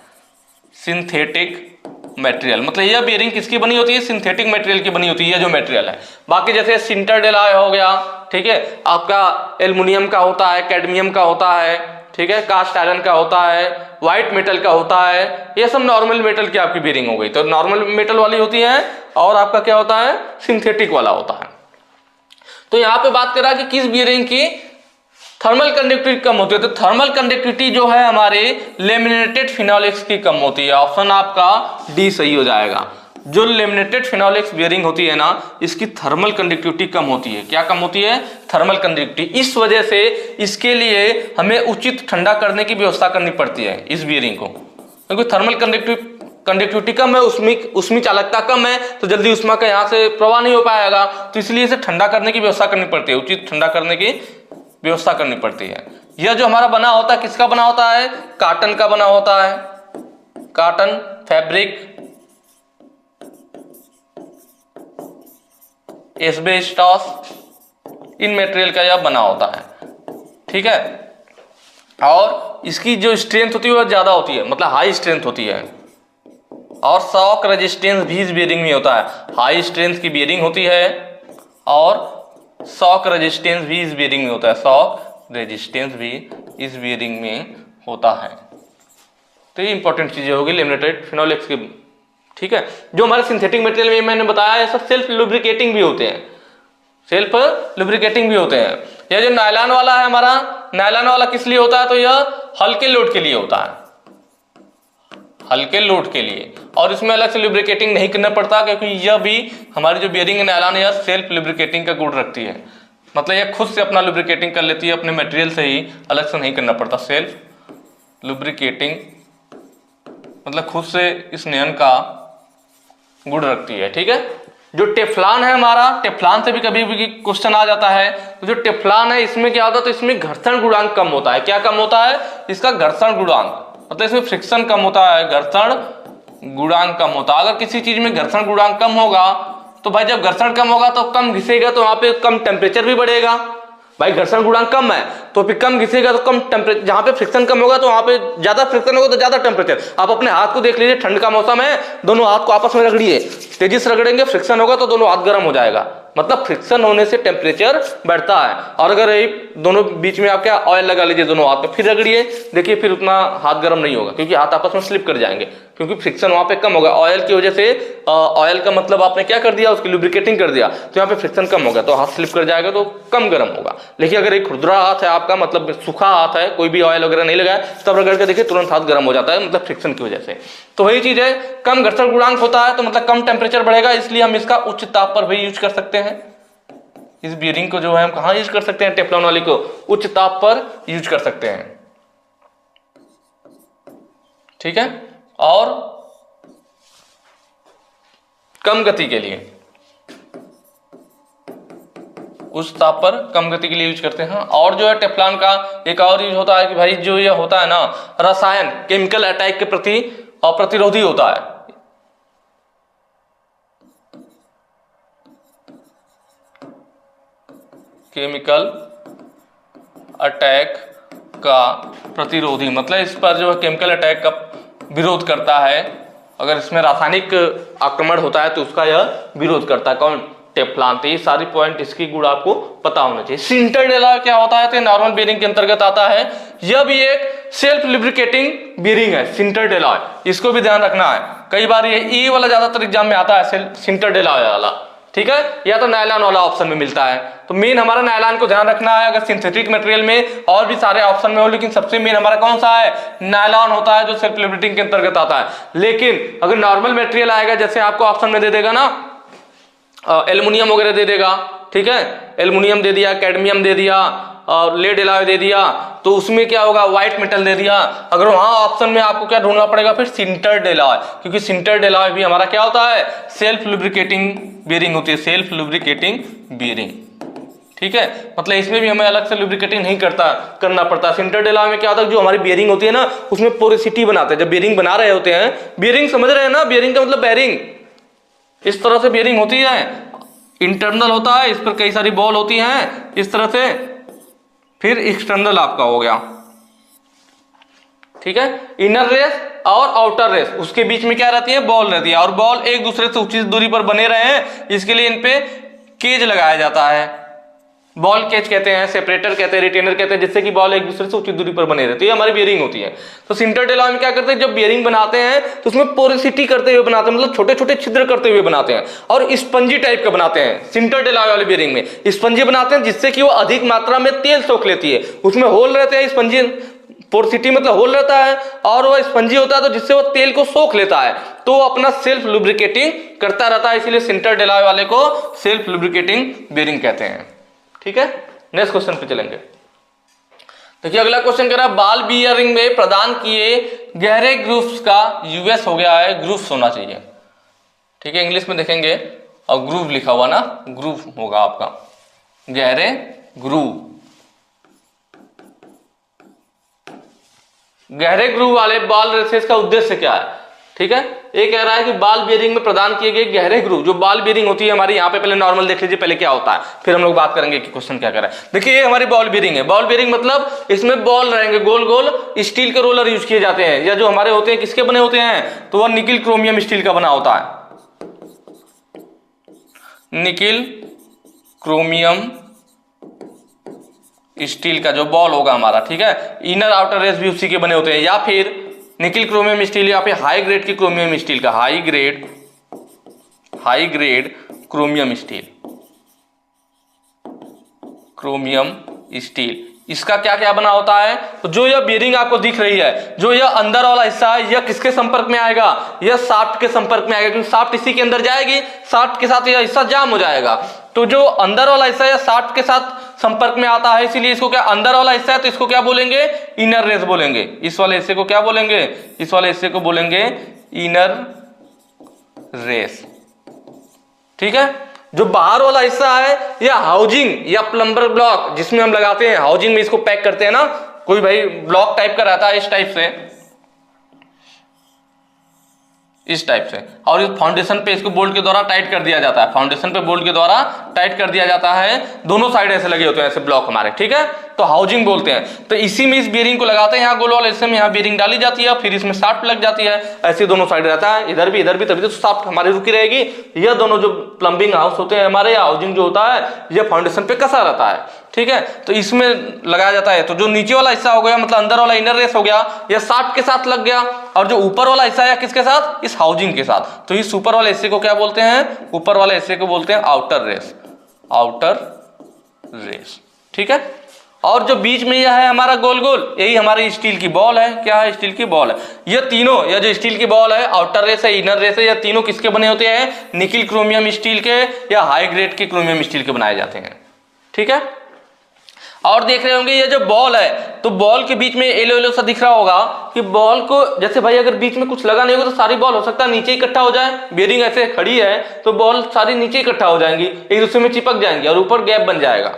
सिंथेटिक मटेरियल मतलब यह बियरिंग किसकी बनी होती है? सिंथेटिक मटेरियल की बनी होती है जो मटेरियल है। बाकी जैसे सिंटर एलॉय हो गया, ठीक है, आपका एल्युमिनियम का होता है, कैडमियम का होता है, ठीक है, कास्ट आयरन का होता है, व्हाइट मेटल का होता है, ये सब नॉर्मल मेटल की आपकी बियरिंग हो गई। तो नॉर्मल मेटल वाली होती है और आपका क्या होता है? सिंथेटिक वाला होता है। तो यहां पे बात कर रहा है कि किस बियरिंग की थर्मल कंडक्टिविटी कम होती है, तो थर्मल कंडक्टिविटी जो है हमारे लेमिनेटेड फिनोलेक्स की कम होती है। ऑप्शन आपका डी सही हो जाएगा। जो लेमिनेटेड फिनोलेक्स बियरिंग होती है ना, इसकी थर्मल कंडक्टिविटी कम होती है। क्या कम होती है? Thermal conductivity. इस वजह से इसके लिए हमें उचित ठंडा करने की व्यवस्था करनी पड़ती है इस बियरिंग को, क्योंकि थर्मल कंडक्टिविटी कम है, उसमें चालकता कम है, तो जल्दी उष्मा का यहाँ से प्रवाह नहीं हो पाएगा, तो इसलिए इसे ठंडा करने की व्यवस्था करनी पड़ती है, उचित ठंडा करने की व्यवस्था करनी पड़ती है। यह जो हमारा बना होता है किसका बना होता है? कॉटन का बना होता है, कॉटन फैब्रिक, एस्बेस्टॉस, इन मटेरियल का यह बना होता है। ठीक है, और इसकी जो स्ट्रेंथ होती है वह ज्यादा होती है, मतलब हाई स्ट्रेंथ होती है। और शॉक रेजिस्टेंस भी इस बियरिंग में होता है। हाई स्ट्रेंथ की बियरिंग होती है और शॉक रेजिस्टेंस भी इस बियरिंग में होता है। शॉक रेजिस्टेंस भी इस बियरिंग में होता है। तो ये इंपॉर्टेंट चीजें होगी लेमिनेटेड फिनोलेक्स की। ठीक है, जो हमारे सिंथेटिक मटेरियल में मैंने बताया ये सब सेल्फ लुब्रिकेटिंग भी होते हैं, सेल्फ लुब्रिकेटिंग भी होते हैं। यह जो नायलॉन वाला है हमारा, नायलॉन वाला किस लिए होता है? तो यह हल्के लोड के लिए होता है, हल्के लोड के लिए, और इसमें अलग से लुब्रिकेटिंग नहीं करना पड़ता, क्योंकि यह भी हमारी जो बियरिंग है नायलॉन, यह सेल्फ लुब्रिकेटिंग का गुण रखती है। मतलब यह खुद से अपना लुब्रिकेटिंग कर लेती है, अपने मटेरियल से ही, अलग से नहीं करना पड़ता। सेल्फ लुब्रिकेटिंग मतलब खुद से इस नयन का गुण रखती है। ठीक है, जो टेफ्लॉन है हमारा, टेफ्लॉन से भी कभी भी क्वेश्चन आ जाता है। तो जो टेफ्लॉन है इसमें क्या होता है? तो इसमें घर्षण गुणांक कम होता है। क्या कम होता है? इसका घर्षण गुणांक, मतलब इसमें फ्रिक्शन कम होता है, घर्षण गुणांक कम होता है। अगर किसी चीज में घर्षण गुणांक कम होगा तो भाई जब घर्षण कम होगा तो कम घिसेगा, तो वहां पे कम टेम्परेचर भी बढ़ेगा। भाई घर्षण गुणांक कम है तो फिर कम घिसेगा तो कम टेम्परेचर, जहां पे फ्रिक्शन कम होगा तो वहां पे ज्यादा फ्रिक्शन होगा तो ज्यादा टेम्परेचर। आप अपने हाथ को देख लीजिए, ठंड का मौसम है, दोनों हाथ को आपस में रगड़िए, तेजी से रगड़ेंगे, फ्रिक्शन होगा तो दोनों हाथ गर्म हो जाएगा, मतलब फ्रिक्शन होने से टेम्परेचर बढ़ता है। और अगर दोनों बीच में आप क्या ऑयल लगा लीजिए दोनों हाथ में, फिर रगड़िए, देखिए फिर उतना हाथ गर्म नहीं होगा, क्योंकि हाथ आपस में स्लिप कर जाएंगे, क्योंकि फ्रिक्शन वहां पे कम होगा। ऑयल की वजह से, ऑयल का मतलब आपने क्या कर दिया? उसकी लुब्रिकेटिंग कर दिया, तो यहाँ पे फ्रिक्शन कम होगा, तो हाथ स्लिप कर जाएगा, तो कम गर्म होगा। लेकिन अगर एक खुरदुरा हाथ है आपका, मतलब सूखा हाथ है, कोई भी ऑयल वगैरह नहीं लगाया, तब रगड़ के देखिए तुरंत हाथ गर्म हो जाता है, मतलब फ्रिक्शन की वजह से। तो वही चीज है, कम घर्षण गुणांक होता है तो मतलब कम टेम्परेचर बढ़ेगा, इसलिए हम इसका उच्च ताप पर भी यूज कर सकते हैं। इस बियरिंग को जो है हम कहां यूज कर सकते हैं? टेफ्लॉन वाली को उच्च ताप पर यूज कर सकते हैं। ठीक है, और कम गति के लिए, उच्च ताप पर कम गति के लिए यूज करते हैं। और जो है टेफ्लॉन का एक और यूज होता है कि भाई जो ये होता है ना, रसायन केमिकल अटैक के प्रति प्रतिरोधी होता है। केमिकल अटैक का प्रतिरोधी मतलब इस पर जो है केमिकल अटैक का विरोध करता है। अगर इसमें रासायनिक आक्रमण होता है तो उसका यह विरोध करता है। कौन? टेफ्लॉन। तो ये सारी पॉइंट इसकी गुण आपको पता होना चाहिए। सिंटर एलॉय क्या होता है? तो नॉर्मल बियरिंग के अंतर्गत आता है। यह भी एक सेल्फ लुब्रिकेटिंग बियरिंग है, सिंटर एलॉय, इसको भी ध्यान रखना है। कई बार ये वाला ज्यादातर एग्जाम में आता है, सिंटर एलॉय वाला, ठीक है, या तो नायलॉन वाला ऑप्शन में मिलता है। तो मेन हमारा नायलॉन को ध्यान रखना है। अगर सिंथेटिक मटेरियल में और भी सारे ऑप्शन में हो, लेकिन सबसे मेन हमारा कौन सा है? नायलॉन होता है, जो सेल्फ लुब्रिकेटिंग के अंतर्गत आता है। लेकिन अगर नॉर्मल मटेरियल आएगा, जैसे आपको ऑप्शन में दे देगा ना, एल्युमिनियम वगैरह दे देगा, ठीक है, एल्युमिनियम दे दिया, कैडमियम दे दिया और लेड एलॉय दे दिया, तो उसमें क्या होगा, व्हाइट मेटल दे दिया। अगर वहां ऑप्शन में आपको क्या ढूंढना पड़ेगा, फिर सिंटर्ड एलॉय, क्योंकि सिंटर्ड एलॉय भी हमारा क्या होता है, सेल्फ लुब्रिकेटिंग बेरिंग होती है, सेल्फ लुब्रिकेटिंग बेरिंग। ठीक है, मतलब इसमें भी हमें अलग से लुब्रिकेटिंग नहीं करना पड़ता। सिंटर्ड एलॉय में क्या होता है, जो हमारी बेरिंग होती है ना, उसमें पोरोसिटी बनाते हैं। जब बेरिंग बना रहे होते हैं, बेरिंग समझ रहे हैं ना, बेरिंग का मतलब बेरिंग, इस तरह से बेरिंग होती है, इंटरनल होता है, इस पर कई सारी बॉल होती हैं इस तरह से, फिर एक्सटर्नल आपका हो गया। ठीक है, इनर रेस और आउटर रेस, उसके बीच में क्या रहती है, बॉल रहती है, और बॉल एक दूसरे से उचित दूरी पर बने रहे, इसके लिए इन पे केज लगाया जाता है, बॉल केज कहते हैं, सेपरेटर कहते हैं, रिटेनर कहते हैं, जिससे कि बॉल एक दूसरे से उचित दूरी पर बने रहती है, हमारी बेरिंग होती है। तो सिंटर्ड एलॉय में क्या करते हैं, जब बेरिंग बनाते हैं तो उसमें पोरोसिटी करते हुए बनाते हैं, मतलब छोटे छोटे छिद्र करते हुए बनाते हैं, और स्पंजी टाइप का बनाते हैं। सिंटर्ड एलॉय वाले बेरिंग में स्पंजी बनाते हैं, जिससे कि वो अधिक मात्रा में तेल सोख लेती है, उसमें होल रहते हैं, स्पंजी पोरोसिटी मतलब होल रहता है, और वह स्पंजी होता है, तो जिससे वो तेल को सोख लेता है, तो वो अपना सेल्फ लुब्रिकेटिंग करता रहता है, इसीलिए सिंटर्ड एलॉय वाले को सेल्फ लुब्रिकेटिंग बेरिंग कहते हैं। ठीक है, नेक्स्ट क्वेश्चन पे चलेंगे। देखिए अगला क्वेश्चन कह रहा है, बॉल बियरिंग में प्रदान किए गहरे ग्रूव्स का यूएस हो गया है, ग्रूव्स होना चाहिए। ठीक है, इंग्लिश में देखेंगे और ग्रूव लिखा हुआ ना, ग्रूव होगा आपका, गहरे ग्रूव, गहरे ग्रूव वाले बॉल रेसेस का उद्देश्य क्या है। ठीक है, ये कह रहा है कि बॉल बियरिंग में प्रदान किए गए गहरे ग्रूव, जो बॉल बियरिंग होती है हमारी, यहाँ पे पहले नॉर्मल देख लीजिए पहले क्या होता है, फिर हम लोग बात करेंगे कि क्वेश्चन क्या कर रहा है। देखिए ये हमारी बॉल बियरिंग है, बॉल बियरिंग मतलब इसमें बॉल रहेंगे, गोल गोल स्टील के रोलर यूज किए जाते हैं, या जो हमारे होते हैं किसके बने होते हैं, तो वह निकिल क्रोमियम स्टील का बना होता है, निकिल क्रोमियम स्टील का जो बॉल होगा हमारा। ठीक है, इनर आउटर रेस भी उसी के बने होते हैं, या फिर निकिल क्रोमियम स्टील, या फिर हाई ग्रेड की क्रोमियम स्टील का, high grade chromium steel, chromium steel, इसका क्या क्या बना होता है। तो जो यह बेरिंग आपको दिख रही है, जो यह अंदर वाला हिस्सा है, यह किसके संपर्क में आएगा, यह शाफ्ट के संपर्क में आएगा, क्योंकि शाफ्ट इसी के अंदर जाएगी, शाफ्ट के साथ यह हिस्सा जाम हो जाएगा। तो जो अंदर वाला हिस्सा है शाफ्ट के साथ संपर्क में आता है, इसीलिए इसको क्या, अंदर वाला हिस्सा है तो इसको क्या बोलेंगे, इनर रेस बोलेंगे। इस वाले हिस्से को क्या बोलेंगे, इस वाले हिस्से को बोलेंगे इनर रेस। ठीक है, जो बाहर वाला हिस्सा है या हाउजिंग या प्लम्बर ब्लॉक, जिसमें हम लगाते हैं, हाउजिंग में इसको पैक करते हैं ना, कोई भाई ब्लॉक टाइप का रहता है इस टाइप से, इस टाइप से, और इस फाउंडेशन पे इसको बोल्ट के द्वारा टाइट कर दिया जाता है, फाउंडेशन पे बोल्ट के द्वारा टाइट कर दिया जाता है, दोनों साइड ऐसे लगे होते हैं ऐसे ब्लॉक हमारे। ठीक है, तो हाउजिंग बोलते हैं। तो इसी में इस बेरिंग को लगाते हैं, यहाँ गोल वाले हिस्से में यहाँ बेरिंग डाली जाती है, फिर इसमें शाफ्ट लग जाती है, ऐसे दोनों साइड रहता है, इधर भी तभी तो शाफ्ट हमारी रुकी रहेगी। यह दोनों जो प्लम्बिंग हाउस होते हैं हमारे, या हाउजिंग जो होता है, यह फाउंडेशन पे कसा रहता है। ठीक है, तो इसमें लगाया जाता है। तो जो नीचे वाला हिस्सा हो गया, मतलब अंदर वाला इनर रेस हो गया, यह शाफ्ट के साथ लग गया, और जो ऊपर वाला हिस्सा है किसके साथ, इस हाउजिंग के साथ। तो इस ऊपर वाले हिस्से को क्या बोलते हैं, ऊपर वाले हिस्से को बोलते हैं आउटर रेस, आउटर रेस। ठीक है, और जो बीच में यह है हमारा गोल गोल, यही हमारी स्टील की बॉल है। क्या है, स्टील की बॉल है। ये तीनों, यह जो स्टील की बॉल है, आउटर रेस है, इनर रेस है, यह तीनों किसके बने होते हैं, निकिल क्रोमियम स्टील के या हाई ग्रेड के क्रोमियम स्टील के बनाए जाते हैं। ठीक है, और देख रहे होंगे ये जो बॉल है, तो बॉल के बीच में येलो येलो सा दिख रहा होगा कि बॉल को, जैसे भाई अगर बीच में कुछ लगा नहीं होगा तो सारी बॉल हो सकता है नीचे इकट्ठा हो जाए, बेरिंग ऐसे खड़ी है तो बॉल सारी नीचे इकट्ठा हो जाएंगी, एक दूसरे में चिपक जाएंगी और ऊपर गैप बन जाएगा।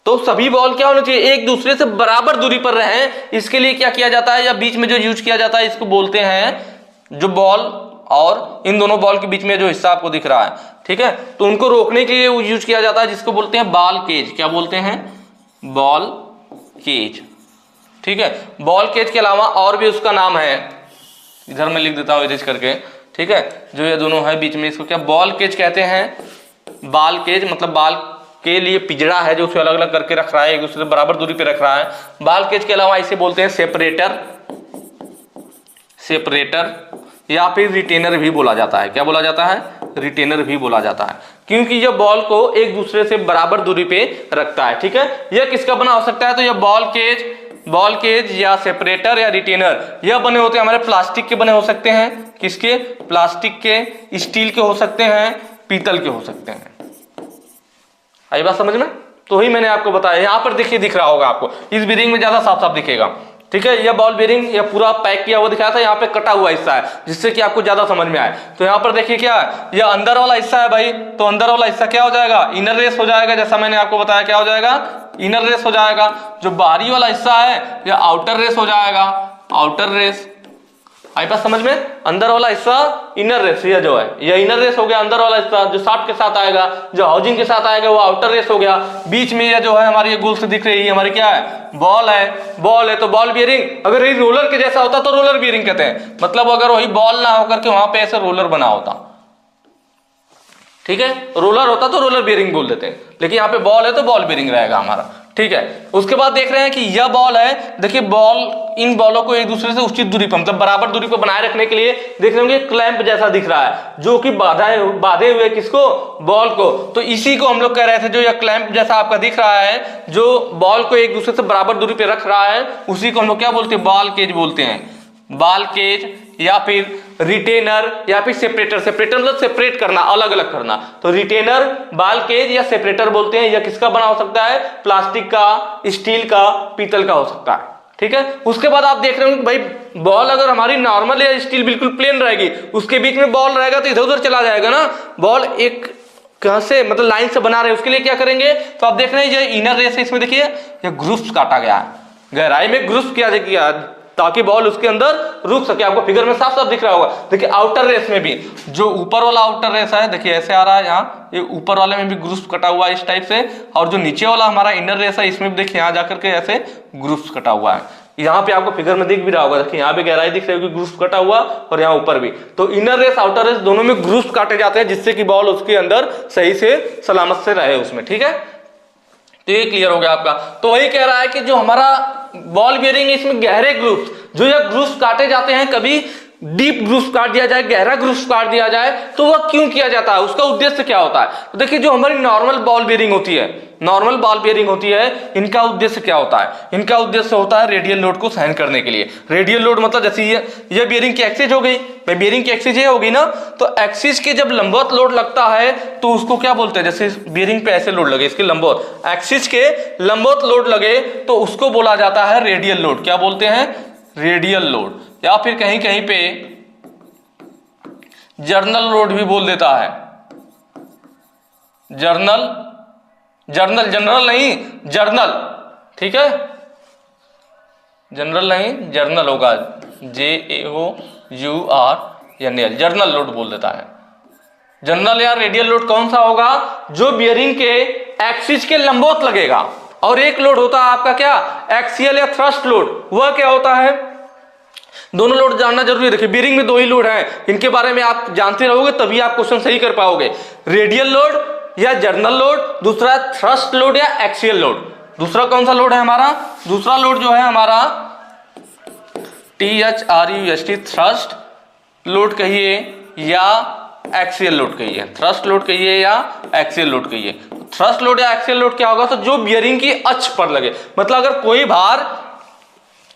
तो सभी बॉल क्या होना चाहिए, एक दूसरे से बराबर दूरी पर रहें। इसके लिए क्या किया जाता है, या बीच में जो यूज किया जाता है, इसको बोलते हैं, जो बॉल और इन दोनों बॉल के बीच में जो हिस्सा आपको दिख रहा है, ठीक है, तो उनको रोकने के लिए यूज किया जाता है, जिसको बोलते हैं बॉल केज। क्या बोलते हैं, बॉल केज। ठीक है, बॉल केज के अलावा और भी उसका नाम है, इधर मैं लिख देता हूं इरेज करके। ठीक है, जो ये दोनों है बीच में, इसको क्या बॉल केज कहते हैं। बॉल केज मतलब बाल के लिए पिजड़ा है, जो उसे अलग अलग करके रख रहा है, एक दूसरे से बराबर दूरी पे रख रहा है। बॉल केज के अलावा इसे बोलते हैं सेपरेटर, सेपरेटर या फिर रिटेनर भी बोला जाता है। क्या बोला जाता है, रिटेनर भी बोला जाता है, क्योंकि यह बॉल को एक दूसरे से बराबर दूरी पे रखता है। ठीक है, यह किसका बना हो सकता है, तो यह बॉल केज या सेपरेटर या रिटेनर, यह बने होते हैं हमारे प्लास्टिक के बने हो सकते हैं। किसके, प्लास्टिक के, स्टील के हो सकते हैं, पीतल के हो सकते हैं। आई बात समझ में? तो ही मैंने आपको बताया, यहाँ पर देखिए दिख रहा होगा आपको, इस बीरिंग में ज्यादा साफ साफ दिखेगा, ठीक है। यह बॉल बीरिंग यह पूरा पैक किया हुआ दिखाया था, यहाँ पे कटा हुआ हिस्सा है जिससे कि आपको ज्यादा समझ में आए। तो यहाँ पर देखिए क्या है, यह अंदर वाला हिस्सा है भाई, तो अंदर वाला हिस्सा क्या हो जाएगा, इनर रेस हो जाएगा, जैसा मैंने आपको बताया क्या हो जाएगा, इनर रेस हो जाएगा। जो बाहरी वाला हिस्सा है यह आउटर रेस हो जाएगा, आउटर रेस। आई बात समझ में? अंदर वाला हिस्सा इनर रेस, यह जो है यह इनर रेस हो गया, अंदर वाला हिस्सा जो शाफ्ट के साथ आएगा, जो हाउसिंग के साथ आएगा वो आउटर रेस हो गया। बीच में यह जो है हमारी गोल दिख रही है हमारी क्या है, बॉल है, बॉल है। तो बॉल बियरिंग अगर ये रोलर के जैसा होता तो रोलर बियरिंग कहते हैं, मतलब अगर वही बॉल ना होकर के वहां पे ऐसे रोलर बना होता, ठीक है, रोलर होता तो रोलर बियरिंग बोल देते हैं, लेकिन यहाँ पे बॉल है तो बॉल बियरिंग रहेगा हमारा, ठीक है। उसके बाद देख रहे हैं कि यह बॉल है, देखिए बॉल, इन बॉलों को एक दूसरे से उचित दूरी पर मतलब बराबर दूरी पर बनाए रखने के लिए देख रहे होंगे क्लैंप जैसा दिख रहा है, जो कि बांधे हुए किसको, बॉल को। तो इसी को हम लोग कह रहे थे, जो यह क्लैंप जैसा आपका दिख रहा है जो बॉल को एक दूसरे से बराबर दूरी पर रख रहा है, उसी को हम लोग क्या बोलते हैं, बॉल केज बोलते हैं, बॉल केज या फिर रिटेनर या फिर सेपरेटर। सेपरेटर मतलब सेपरेट करना, अलग अलग करना, तो रिटेनर, बॉल केज या सेपरेटर बोलते हैं। यह किसका बना हो सकता है, प्लास्टिक का, स्टील का, पीतल का हो सकता है, ठीक है। उसके बाद आप देख रहे हो कि भाई बॉल अगर हमारी नॉर्मल या स्टील बिल्कुल प्लेन रहेगी, उसके बीच में बॉल रहेगा तो इधर उधर चला जाएगा ना, बॉल एक कहां से मतलब लाइन से बना रहे हैं, उसके लिए क्या करेंगे, तो आप देख रहे हैं ये इनर रेस है, इसमें देखिए ये ग्रूव्स काटा गया है, गहराई में ग्रूव्स किया गया ताकि बॉल उसके अंदर रुक सके। आपको फिगर में साफ साफ दिख रहा होगा। देखिए आउटर रेस में भी जो ऊपर वाला आउटर रेस है, देखिए ऐसे आ रहा है यहाँ, ये ऊपर वाले में भी ग्रूव्स कटा हुआ है इस टाइप से, और जो नीचे वाला हमारा इनर रेस है इसमें भी देखिए यहाँ जाकर के ऐसे ग्रूव्स कटा हुआ है। यहाँ पे आपको फिगर में दिख भी रहा होगा, देखिए यहाँ पे गहराई दिख रही होगी, ग्रूव्स कटा हुआ, और यहाँ ऊपर भी। तो इनर रेस आउटर रेस दोनों में ग्रूव्स काटे जाते हैं जिससे कि बॉल उसके अंदर सही से सलामत से रहे उसमें, ठीक है। तो ये क्लियर हो गया आपका। तो वही कह रहा है कि जो हमारा बॉल बियरिंग इसमें गहरे ग्रूव्स, जो ये ग्रूव्स काटे जाते हैं, कभी डीप ग्रूव्स काट दिया जाए, गहरा ग्रूव्स काट दिया जाए, तो वह क्यों किया जाता है, उसका उद्देश्य क्या होता है। तो देखिए जो हमारी नॉर्मल बॉल बियरिंग होती है, नॉर्मल बॉल बियरिंग होती है, इनका उद्देश्य क्या होता है, इनका उद्देश्य होता है रेडियल लोड को सहन करने के लिए। रेडियल लोड मतलब जैसे ये बियरिंग की एक्सिस हो गई, भाई बियरिंग की एक्सिस ये होगी ना, तो एक्सिस के जब लंबवत लोड लगता है तो उसको क्या बोलते हैं, जैसे बियरिंग पे ऐसे लोड लगे, इसके लंबवत, एक्सिस के लंबवत लोड लगे तो उसको बोला जाता है रेडियल लोड। क्या बोलते हैं, रेडियल लोड, या फिर कहीं कहीं पे जर्नल लोड भी बोल देता है। जर्नल, जनरल नहीं, जर्नल, ठीक है, जनरल नहीं जर्नल होगा, JAOURNAL, जर्नल लोड बोल देता है। जनरल या रेडियल लोड कौन सा होगा, जो बियरिंग के एक्सिस के लंबवत लगेगा। और एक लोड होता है आपका क्या, एक्सियल या थ्रस्ट लोड। वह क्या होता है, दोनों लोड जानना जरूरी है। देखिए बियरिंग में दो ही लोड हैं, इनके बारे में आप जानते रहोगे तभी आप क्वेश्चन सही कर पाओगे। रेडियल लोड या जर्नल लोड, दूसरा थ्रस्ट लोड या एक्सियल लोड। दूसरा कौन सा लोड है हमारा, दूसरा लोड जो है हमारा THRUST, थ्रस्ट लोड कहिए या एक्सियल लोड कहिए, थ्रस्ट लोड कहिए या एक्सियल लोड कहिए। थ्रस्ट लोड या एक्सियल लोड क्या होगा, तो जो बियरिंग की अक्ष पर लगे, मतलब अगर कोई भार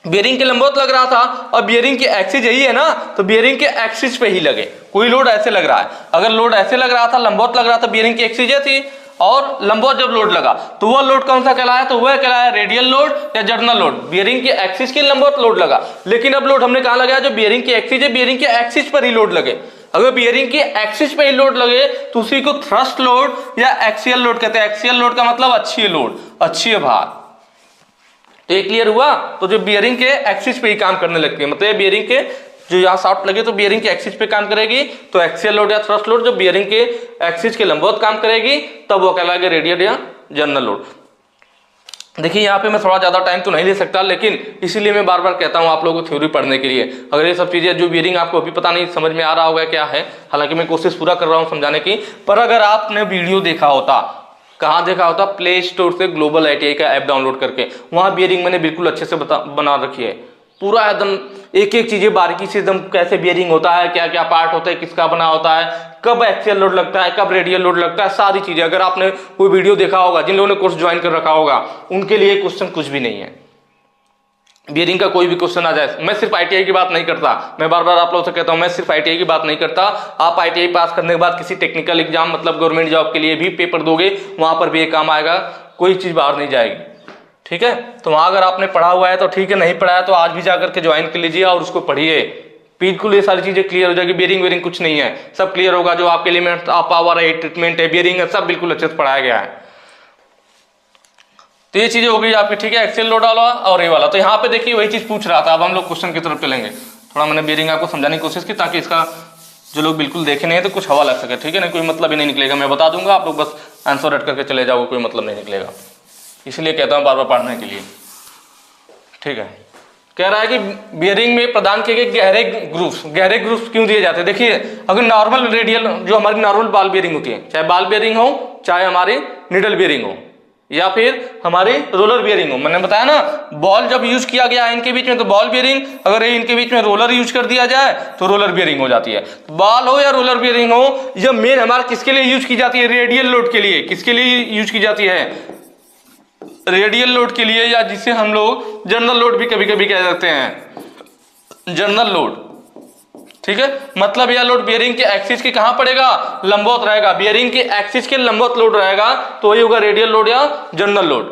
बियरिंग के लंबवत लग रहा था और बियरिंग की एक्सिस यही है ना, तो बियरिंग के एक्सिस पे ही लगे। कोई लोड ऐसे लग रहा है, अगर लोड ऐसे लग रहा था, लंबवत लग रहा था, बियरिंग की एक्सिस ये थी, और लंबवत जब लोड लगा तो वह लोड कौन सा कहलाया, तो वह कहलाया रेडियल लोड या जर्नल लोड। बियरिंग की एक्सिस के लंबवत लोड लगा, लेकिन अब लोड हमने कहा लगाया, जो बियरिंग की एक्सिस है, बियरिंग के एक्सिस पर ही लोड लगे। अगर बियरिंग की एक्सिस पे ही लोड लगे तो उसी को थ्रस्ट लोड या एक्सियल लोड कहते हैं। एक्सियल लोड का मतलब अक्षीय लोड, अक्षीय भार। तो ये क्लियर हुआ। तो जो बियरिंग के एक्सिस पे ही काम करने लगती है, मतलब बियरिंग के जो यहाँ शाफ्ट लगे तो बियरिंग के एक्सिस पे काम करेगी, तो एक्सियल लोड या थ्रस्ट लोड जो बियरिंग के एक्सिस के लंबवत काम करेगी तब वो कहलाएगा रेडियल या जर्नल लोड। देखिए यहाँ पे मैं थोड़ा ज्यादा टाइम तो नहीं ले सकता, लेकिन इसीलिए मैं बार बार कहता हूँ आप लोगों को थ्योरी पढ़ने के लिए। अगर ये सब चीजें जो बियरिंग आपको अभी पता नहीं समझ में आ रहा होगा क्या है, हालांकि मैं कोशिश पूरा कर रहा हूँ समझाने की, पर अगर आपने वीडियो देखा होता, कहाँ देखा होता, प्ले स्टोर से ग्लोबल ITI का ऐप डाउनलोड करके, वहाँ बियरिंग मैंने बिल्कुल अच्छे से बना रखी है, पूरा एकदम एक एक चीजें बारीकी से एकदम, कैसे बियरिंग होता है, क्या क्या पार्ट होता है, किसका बना होता है, कब एक्सियल लोड लगता है, कब रेडियल लोड लगता है, सारी चीजें। अगर आपने कोई वीडियो देखा होगा, जिन लोगों ने कोर्स ज्वाइन कर रखा होगा, उनके लिए क्वेश्चन कुछ भी नहीं है। बियरिंग का कोई भी क्वेश्चन आ जाए, मैं सिर्फ आईटीआई की बात नहीं करता, मैं बार बार आप लोगों से कहता हूं मैं सिर्फ आईटीआई की बात नहीं करता, आप आईटीआई पास करने के बाद किसी टेक्निकल एग्जाम मतलब गवर्नमेंट जॉब के लिए भी पेपर दोगे, वहां पर भी ये काम आएगा, कोई चीज बाहर नहीं जाएगी, ठीक है। तो वहां अगर आपने पढ़ा हुआ है तो ठीक है, नहीं पढ़ा है तो आज भी जाकर के ज्वाइन कर लीजिए और उसको पढ़िए, बिल्कुल ये सारी चीजें क्लियर हो जाएगी। बियरिंग वेयरिंग कुछ नहीं है, सब क्लियर होगा, जो आपके एलिमेंट पावर है, ट्रीटमेंट है, बियरिंग है, सब बिल्कुल अच्छे से पढ़ाया गया है। तो ये चीजें हो गई आपकी, ठीक है, एक्सियल लोड वाला और ये वाला। तो यहाँ पे देखिए वही चीज पूछ रहा था, अब हम लोग क्वेश्चन की तरफ चलेंगे। थोड़ा मैंने बियरिंग आपको समझाने की कोशिश की ताकि इसका जो लोग बिल्कुल देखे नहीं है तो कुछ हवा लग सके, ठीक है ना, कोई मतलब ही नहीं निकलेगा, मैं बता दूंगा, आप लोग बस आंसर रट करके चले जाओगे, कोई मतलब नहीं निकलेगा, इसलिए कहता हूँ बार बार पढ़ने के लिए, ठीक है। कह रहा है कि बियरिंग में प्रदान किए गए गहरे ग्रुप्स क्यों दिए जाते हैं। देखिए अगर नॉर्मल रेडियल जो हमारी नॉर्मल बॉल बियरिंग होती है, चाहे बॉल बियरिंग हो, चाहे हमारी निडल बियरिंग हो, या फिर हमारी रोलर बियरिंग हो, मैंने बताया ना बॉल जब यूज किया गया है इनके बीच में तो बॉल बियरिंग, अगर इनके बीच में रोलर यूज कर दिया जाए तो रोलर बियरिंग हो जाती है। बॉल हो या रोलर बियरिंग हो, यह मेन हमारा किसके लिए यूज की जाती है, रेडियल लोड के लिए। किसके लिए यूज की जाती है, रेडियल लोड के लिए, या जिसे हम लोग जनरल लोड भी कभी कभी कह सकते हैं, जनरल लोड, ठीक है। मतलब यह लोड बियरिंग के एक्सिस के कहां पड़ेगा, लंबवत रहेगा, बियरिंग के एक्सिस के लंबवत लोड रहेगा, तो वही होगा रेडियल लोड या जनरल लोड,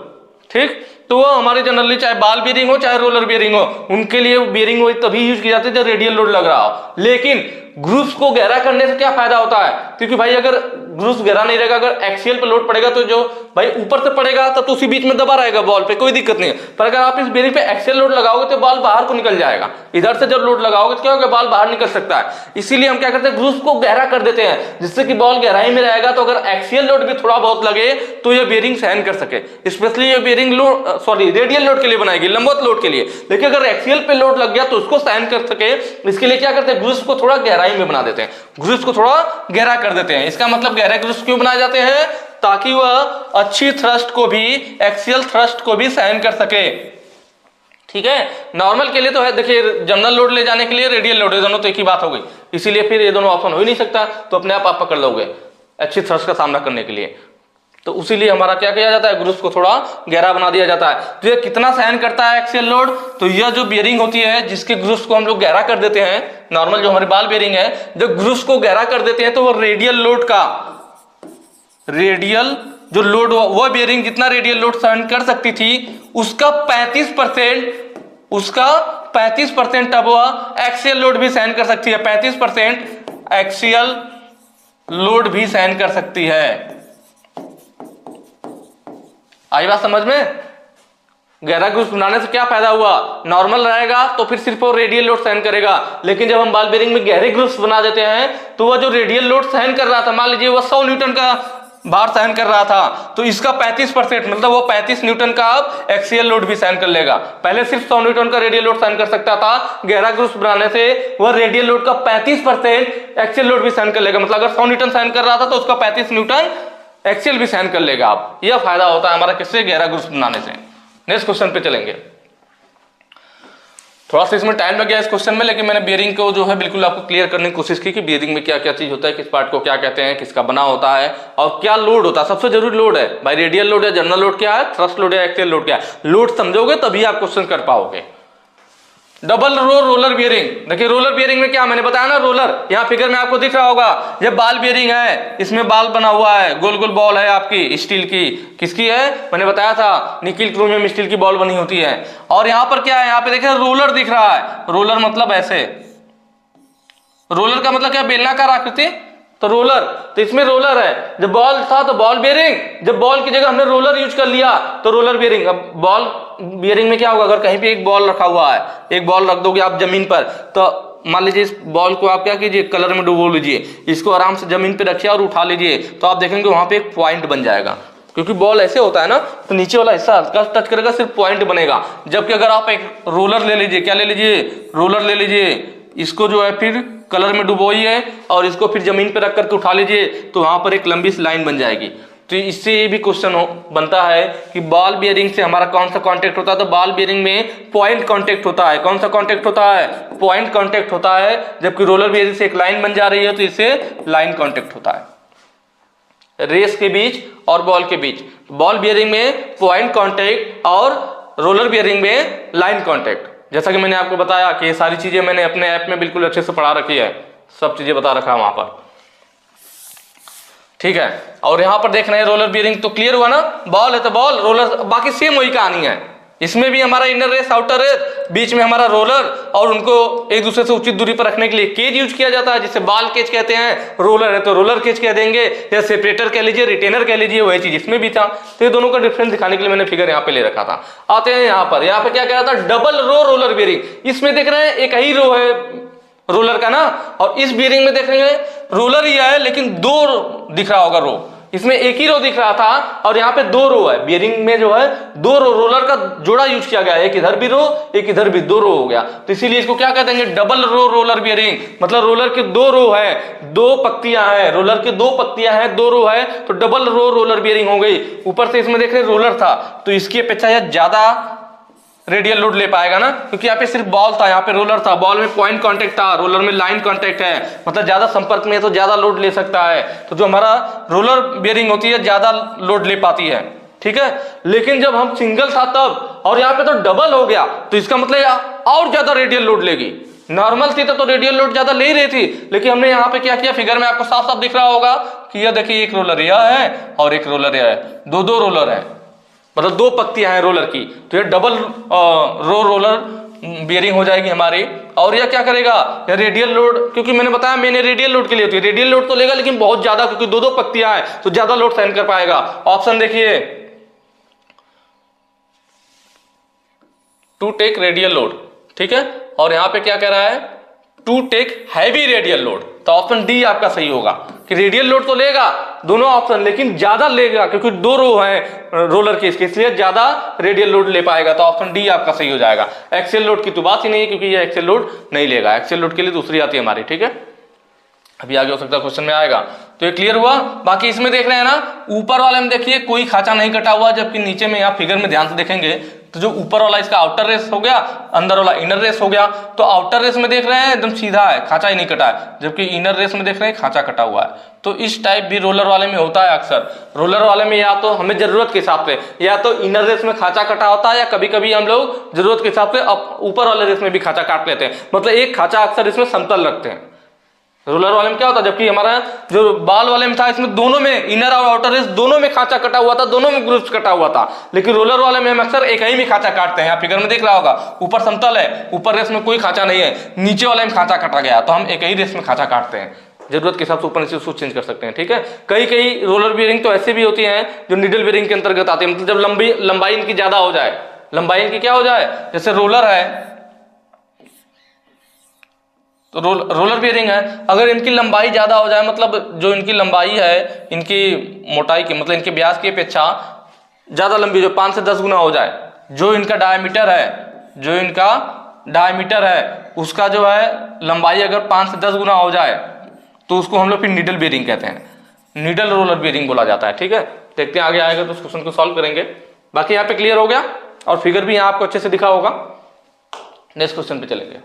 ठीक। तो वो हमारे जनरली चाहे बॉल बियरिंग हो चाहे रोलर बियरिंग हो, उनके लिए बियरिंग हो तभी यूज की जाती है जब रेडियल लोड लग रहा हो। लेकिन ग्रुप्स को गहरा करने से क्या फायदा होता है, क्योंकि भाई अगर ग्रुप्स गहरा नहीं रहेगा, अगर एक्सियल पे लोड पड़ेगा तो जो भाई ऊपर से पड़ेगा तब तो उसी बीच में दबा रहेगा बॉल पे, कोई दिक्कत नहीं है। पर अगर आप इस बियरिंग पे एक्सियल लोड लगाओगे तो बॉल बाहर को निकल जाएगा, इधर से जब लोड लगाओगे तो क्या होगा, बॉल बाहर निकल सकता है। इसीलिए हम क्या करते हैं, ग्रुप्स को गहरा कर देते हैं जिससे कि बॉल गहराई में रहेगा, तो अगर एक्सियल लोड भी थोड़ा बहुत लगे तो ये बियरिंग सहन कर सके। स्पेशली ये बियरिंग लोड रेडियल लोड के लिए बनाएगी, लंबवत लोड के लिए। लेकिन अगर एक्सियल पे लोड लग गया तो उसको सहन कर सके, इसके लिए क्या करते हैं, ग्रुप्स को थोड़ा गहराई में बना देते हैं, ग्रुप्स को थोड़ा गहरा कर देते हैं। इसका मतलब गहरे ग्रुप्स क्यों बनाए जाते हैं, ताकि वह अच्छी थ्रस्ट को भी, एक्सियल थ्रस्ट को भी सहन कर सके, ठीक है। नॉर्मल के लिए तो है, देखिए जनरल लोड ले जाने के लिए रेडियल लोड, दोनों तो एक ही बात हो गई, इसीलिए फिर ये दोनों ऑप्शन हो ही नहीं सकता, तो अपने आप पकड़ लोगे अच्छी थ्रस्ट का सामना करने के लिए। तो उसीलिए हमारा क्या किया जाता है, ग्रुप्स को थोड़ा गहरा बना दिया जाता है। तो ये कितना सहन करता है एक्सियल लोड, तो यह जो बियरिंग होती है जिसके ग्रुप्स को हम लोग गहरा कर देते हैं, नॉर्मल जो हमारी बॉल बियरिंग है, जब ग्रुप्स को गहरा कर देते हैं तो वो रेडियल लोड का, रेडियल जो लोड वो बियरिंग जितना रेडियल लोड सहन कर सकती थी उसका 35% अब वह एक्सियल लोड भी सहन कर सकती है, 35% एक्सियल लोड भी सहन कर सकती है। आई बात समझ में। गहरा ग्रुप्स बनाने से क्या फायदा हुआ, नॉर्मल रहेगा तो फिर सिर्फ वो रेडियल लोड सहन करेगा, लेकिन जब हम बॉल बेरिंग में गहरे ग्रुप्स बना देते हैं तो वह जो रेडियल लोड सहन कर रहा था, मान लीजिए वह 100 न्यूटन का भार सहन कर रहा था, तो इसका 35% मतलब वो 35 न्यूटन का अब एक्सियल लोड भी सहन कर लेगा। पहले सिर्फ 100 न्यूटन का रेडियल लोड सहन कर सकता था, गहरा ग्रुप्स बनाने से वह रेडियल लोड का 35% एक्सियल लोड भी सहन कर लेगा। मतलब अगर 100 न्यूटन सहन कर रहा था तो उसका 35 न्यूटन एक्सियल भी सहन कर लेगा। आप यह फायदा होता है हमारा किससे, गहरा ग्रुप्स बनाने से। नेक्स्ट क्वेश्चन पे चलेंगे। थोड़ा सा इसमें टाइम लग गया इस क्वेश्चन में, लेकिन मैंने बियरिंग को जो है बिल्कुल आपको क्लियर करने की कोशिश की कि बियरिंग में क्या क्या चीज होता है, किस पार्ट को क्या कहते हैं, किसका बना होता है और क्या लोड होता है। सबसे जरूरी लोड है भाई, रेडियल लोड है, जनरल लोड क्या है, थ्रस्ट लोड है, एक्सियल लोड क्या है। लोड समझोगे तभी आप क्वेश्चन कर पाओगे। डबल रो रोलर बियरिंग, देखिए रोलर बियरिंग में क्या, मैंने बताया ना रोलर, यहाँ फिगर में आपको दिख रहा होगा, ये बॉल बियरिंग है, इसमें बॉल बना हुआ है, गोल गोल बॉल है आपकी स्टील की, किसकी है, मैंने बताया था निकिल क्रोमियम स्टील की बॉल बनी होती है। और यहाँ पर क्या है, यहाँ पे देखिए रोलर दिख रहा है, रोलर मतलब ऐसे, रोलर का मतलब क्या, बेलनाकार आकृति, तो रोलर, तो इसमें रोलर है। जब बॉल था तो बॉल बियरिंग, जब बॉल की जगह हमने रोलर यूज कर लिया तो रोलर बियरिंग। अब बॉल बियरिंग में क्या होगा, अगर कहीं पे एक बॉल रखा हुआ है, एक बॉल रख दोगे आप जमीन पर, तो मान लीजिए इस बॉल को आप क्या कीजिए, कलर में डुबो लीजिए, इसको आराम से जमीन पे रखिए और उठा लीजिए, तो आप देखेंगे वहां पे एक पॉइंट बन जाएगा, क्योंकि बॉल ऐसे होता है ना, तो नीचे वाला हिस्सा हल्का टच करेगा, सिर्फ पॉइंट बनेगा। जबकि अगर आप एक रोलर ले लीजिए, क्या ले लीजिए, रोलर ले लीजिए, इसको जो है फिर कलर में डुबोइए और इसको फिर जमीन पे रख करके उठा लीजिए, तो वहां पर एक लंबी सी लाइन बन जाएगी। तो इससे ये भी क्वेश्चन बनता है कि बॉल बियरिंग से हमारा कौन सा कांटेक्ट होता है, तो बॉल बियरिंग में पॉइंट कांटेक्ट होता है। कौन सा कांटेक्ट होता है, पॉइंट कांटेक्ट होता है, जबकि रोलर बियरिंग से एक लाइन बन जा रही है तो इससे लाइन कांटेक्ट होता है, रेस के बीच और बॉल के बीच। बॉल बियरिंग में पॉइंट कांटेक्ट और रोलर बियरिंग में लाइन कांटेक्ट। जैसा कि मैंने आपको बताया कि ये सारी चीजें मैंने अपने ऐप में बिल्कुल अच्छे से पढ़ा रखी है, सब चीजें बता रखा है वहां पर, ठीक है। और यहाँ पर देख रहे हैं रोलर बियरिंग, तो क्लियर हुआ ना, बॉल है तो बॉल, रोलर, बाकी सेम वही कहानी है। इसमें भी हमारा इनर रेस, आउटर रेस, बीच में हमारा रोलर, और उनको एक दूसरे से उचित दूरी पर रखने के लिए केज यूज किया जाता है, जिसे बाल केज कहते हैं। रोलर है तो रोलर केज कह देंगे, या सेपरेटर कह लीजिए, रिटेनर कह लीजिए, वही चीज इसमें भी था। तो ये दोनों का डिफरेंस दिखाने के लिए मैंने फिगर यहाँ पे ले रखा था। आते हैं यहाँ पे क्या कह रहा था, डबल रो रोलर बियरिंग। इसमें देख रहे हैं एक ही रो है रोलर का ना, और इस बियरिंग में देखेंगे रोलर ही है लेकिन दो दिख रहा होगा रो, इसमें एक ही रो दिख रहा था और यहाँ पे दो रो है। बियरिंग में जो है दो रो, रोलर का जोड़ा यूज किया गया है, एक इधर भी रो एक इधर भी, दो रो हो गया, तो इसीलिए इसको क्या कहते हैं, डबल रो रोलर बियरिंग। मतलब रोलर के दो रो है, दो पत्तियां हैं, रोलर के दो पत्तियां हैं, दो रो है, तो डबल रो रोलर बियरिंग हो गई। ऊपर से इसमें देख रहे रोलर था तो इसकी अपेक्षा यह ज्यादा रेडियल लोड ले पाएगा ना, क्योंकि यहाँ पे सिर्फ बॉल था, यहाँ पे रोलर था। बॉल में पॉइंट कांटेक्ट था, रोलर में लाइन कांटेक्ट है, मतलब ज्यादा संपर्क में है तो ज्यादा लोड ले सकता है। तो जो हमारा रोलर बियरिंग होती है ज्यादा लोड ले पाती है, ठीक है। लेकिन जब हम सिंगल था तब, और यहाँ पे तो डबल हो गया, तो इसका मतलब और ज्यादा रेडियल लोड लेगी। नॉर्मल थी तो रेडियल लोड ज्यादा ले ही रही थी, लेकिन हमने यहाँ पे क्या किया, फिगर में आपको साफ साफ दिख रहा होगा कि यह देखिए एक रोलर यह है और एक रोलर यह है, दो दो रोलर है, मतलब दो पत्तियां हैं रोलर की, तो ये डबल रो रोलर बियरिंग हो जाएगी हमारी। और यह क्या करेगा, यह रेडियल लोड, क्योंकि मैंने बताया मैंने रेडियल लोड के लिए होती है, रेडियल लोड तो लेगा लेकिन बहुत ज्यादा, क्योंकि दो दो पत्तियां हैं तो ज्यादा लोड सहन कर पाएगा। ऑप्शन देखिए, टू टेक रेडियल लोड, ठीक है। और यहां पे क्या कह रहा है, to take heavy radial load, तो ऑप्शन डी आपका सही होगा कि रेडियल लोड तो लेगा दोनों ऑप्शन, लेकिन ज्यादा लेगा, क्योंकि दो रो है रोलर के इसके, इसलिए ज्यादा रेडियल लोड ले पाएगा, तो ऑप्शन डी आपका सही हो जाएगा। एक्सेल लोड की तो बात ही नहीं है, क्योंकि ये एक्सेल लोड नहीं लेगा, एक्सेल लोड के लिए दूसरी आती है हमारी, ठीक है। अभी आगे हो सकता है क्वेश्चन में आएगा, तो ये क्लियर हुआ। बाकी इसमें देख रहे हैं ना, ऊपर वाले में देखिए कोई खांचा नहीं कटा हुआ, जबकि नीचे में यहाँ फिगर में ध्यान से देखेंगे तो जो ऊपर वाला इसका आउटर रेस हो गया, अंदर वाला इनर रेस हो गया। तो आउटर रेस में देख रहे हैं एकदम सीधा है, खांचा ही नहीं कटा है, जबकि इनर रेस में देख रहे हैं खांचा कटा हुआ है। तो इस टाइप भी रोलर वाले में होता है अक्सर। रोलर वाले में या तो हमें जरूरत के हिसाब से, या तो इनर रेस में खांचा कटा होता है, या कभी कभी हम लोग जरूरत के हिसाब से ऊपर वाले रेस में भी खांचा काट लेते हैं, मतलब एक खांचा अक्सर इसमें समतल रखते हैं। रोलर वाले में क्या होता है, जबकि हमारा जो बाल वाले में था इसमें दोनों में, इनर और आउटर रेस दोनों में खांचा कटा हुआ था, दोनों में ग्रुप्स कटा हुआ था। लेकिन रोलर वाले में हम अक्सर एक ही में खांचा काटते हैं। यहाँ फिगर में देख रहा होगा ऊपर समतल है, ऊपर रेस में कोई खांचा नहीं है, नीचे वाले में खांचा कटा गया, तो हम एक ही रेस में खांचा काटते हैं। जरूरत के हिसाब से ऊपर नीचे उसको चेंज कर सकते हैं, ठीक है। कई रोलर बियरिंग तो ऐसे भी होती हैं जो निडल बियरिंग के अंतर्गत आते हैं, मतलब जब लंबाई इनकी ज्यादा हो जाए, लंबाई इनकी क्या हो जाए, जैसे रोलर है तो रोलर बियरिंग है, अगर इनकी लंबाई ज्यादा हो जाए, मतलब जो इनकी लंबाई है इनकी मोटाई की, मतलब इनके व्यास की अपेक्षा ज्यादा लंबी, जो 5 से 10 गुना हो जाए, जो इनका डायमीटर है उसका जो है लंबाई अगर 5 से 10 गुना हो जाए, तो उसको हम लोग फिर निडल बियरिंग कहते हैं, निडल रोलर बियरिंग बोला जाता है, ठीक है। देखते हैं आगे आएगा तो उस क्वेश्चन को सॉल्व करेंगे। बाकी यहाँ पे क्लियर हो गया और फिगर भी यहाँ आपको अच्छे से दिखा होगा। नेक्स्ट क्वेश्चन पे चलेंगे,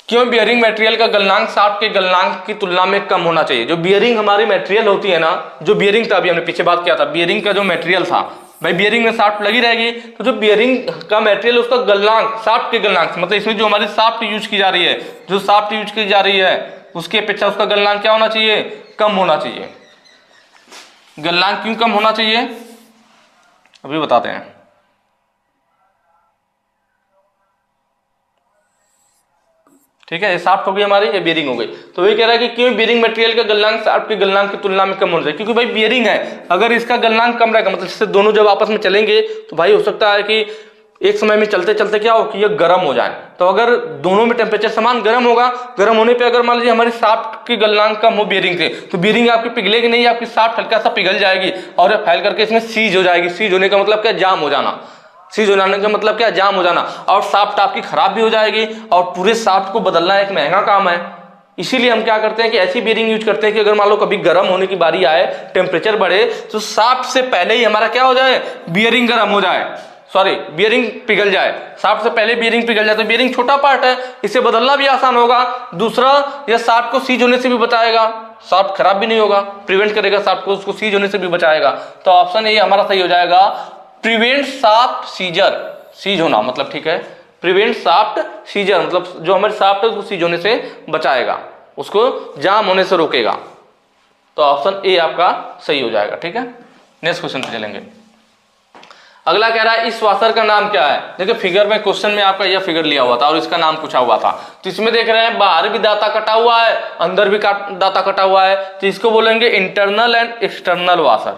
क्यों बियरिंग मटेरियल का गलनांक शाफ्ट के गलनांक की तुलना में कम होना चाहिए। जो बियरिंग हमारी मटेरियल होती है ना, जो बियरिंग था, अभी हमने पीछे बात किया था, बियरिंग का जो मटेरियल था, भाई बियरिंग में शाफ्ट लगी रहेगी, तो जो बियरिंग का मटेरियल उसका गलनांक, शाफ्ट के गलनांक, मतलब इसमें जो हमारी शाफ्ट यूज की जा रही है, जो शाफ्ट यूज की जा रही है उसकी अपेक्षा उसका गलनांक क्या होना चाहिए, कम होना चाहिए। गलनांक क्यों कम होना चाहिए अभी बताते हैं। ठीक है, ये शाफ्ट हो गई हमारी, ये बियरिंग हो गई। तो वही कह रहा है कि क्यों बियरिंग मटेरियल का गलनांक शाफ्ट के गलनांक की तुलना में कम होना चाहिए, क्योंकि भाई बियरिंग है, अगर इसका गलनांक कम रहेगा, मतलब इससे दोनों जब आपस में चलेंगे तो भाई हो सकता है कि एक समय में चलते चलते क्या हो कि ये गर्म हो जाए। तो अगर दोनों में टेम्परेचर समान गर्म होगा, गर्म होने पे अगर मान लीजिए हमारी शाफ्ट की गलनांक कम हो बियरिंग से, तो बियरिंग आपकी पिघलेगी नहीं, आपकी शाफ्ट हल्का सा पिघल जाएगी और फैल करके इसमें सीज हो जाएगी। सीज होने का मतलब क्या, जाम हो जाना। सीज हो जाने का मतलब क्या, जाम हो जाना, और शाफ्ट आपकी खराब भी हो जाएगी, और पूरे शाफ्ट को बदलना एक महंगा काम है। इसीलिए हम क्या करते हैं कि ऐसी बियरिंग यूज करते हैं कि अगर मान लो कभी गर्म होने की बारी आए, टेम्परेचर बढ़े, तो शाफ्ट से पहले ही हमारा क्या हो जाए, बियरिंग गर्म हो जाए, सॉरी बियरिंग पिघल जाए, शाफ्ट से पहले बियरिंग पिघल जाए। तो बियरिंग छोटा पार्ट है, इसे बदलना भी आसान होगा। दूसरा, यह शाफ्ट को सीज होने से भी बचाएगा, शाफ्ट खराब भी नहीं होगा, प्रिवेंट करेगा शाफ्ट को, उसको सीज होने से भी बचाएगा। तो ऑप्शन ए हमारा सही हो जाएगा, प्रिवेंट शाफ्ट सीजर, सीज होना मतलब, ठीक है, प्रिवेंट शाफ्ट सीजर, मतलब जो हमारे शाफ्ट है उसको सीज होने से बचाएगा, उसको जाम होने से रोकेगा। तो ऑप्शन ए आपका सही हो जाएगा। ठीक है, नेक्स्ट क्वेश्चन पे चलेंगे। अगला कह रहा है इस वाशर का नाम क्या है। देखिए फिगर में, क्वेश्चन में आपका यह फिगर लिया हुआ था और इसका नाम पूछा हुआ था। तो इसमें देख रहे हैं बाहर भी दाता कटा हुआ है, अंदर भी दाता कटा हुआ है, तो इसको बोलेंगे इंटरनल एंड एक्सटर्नल वाशर,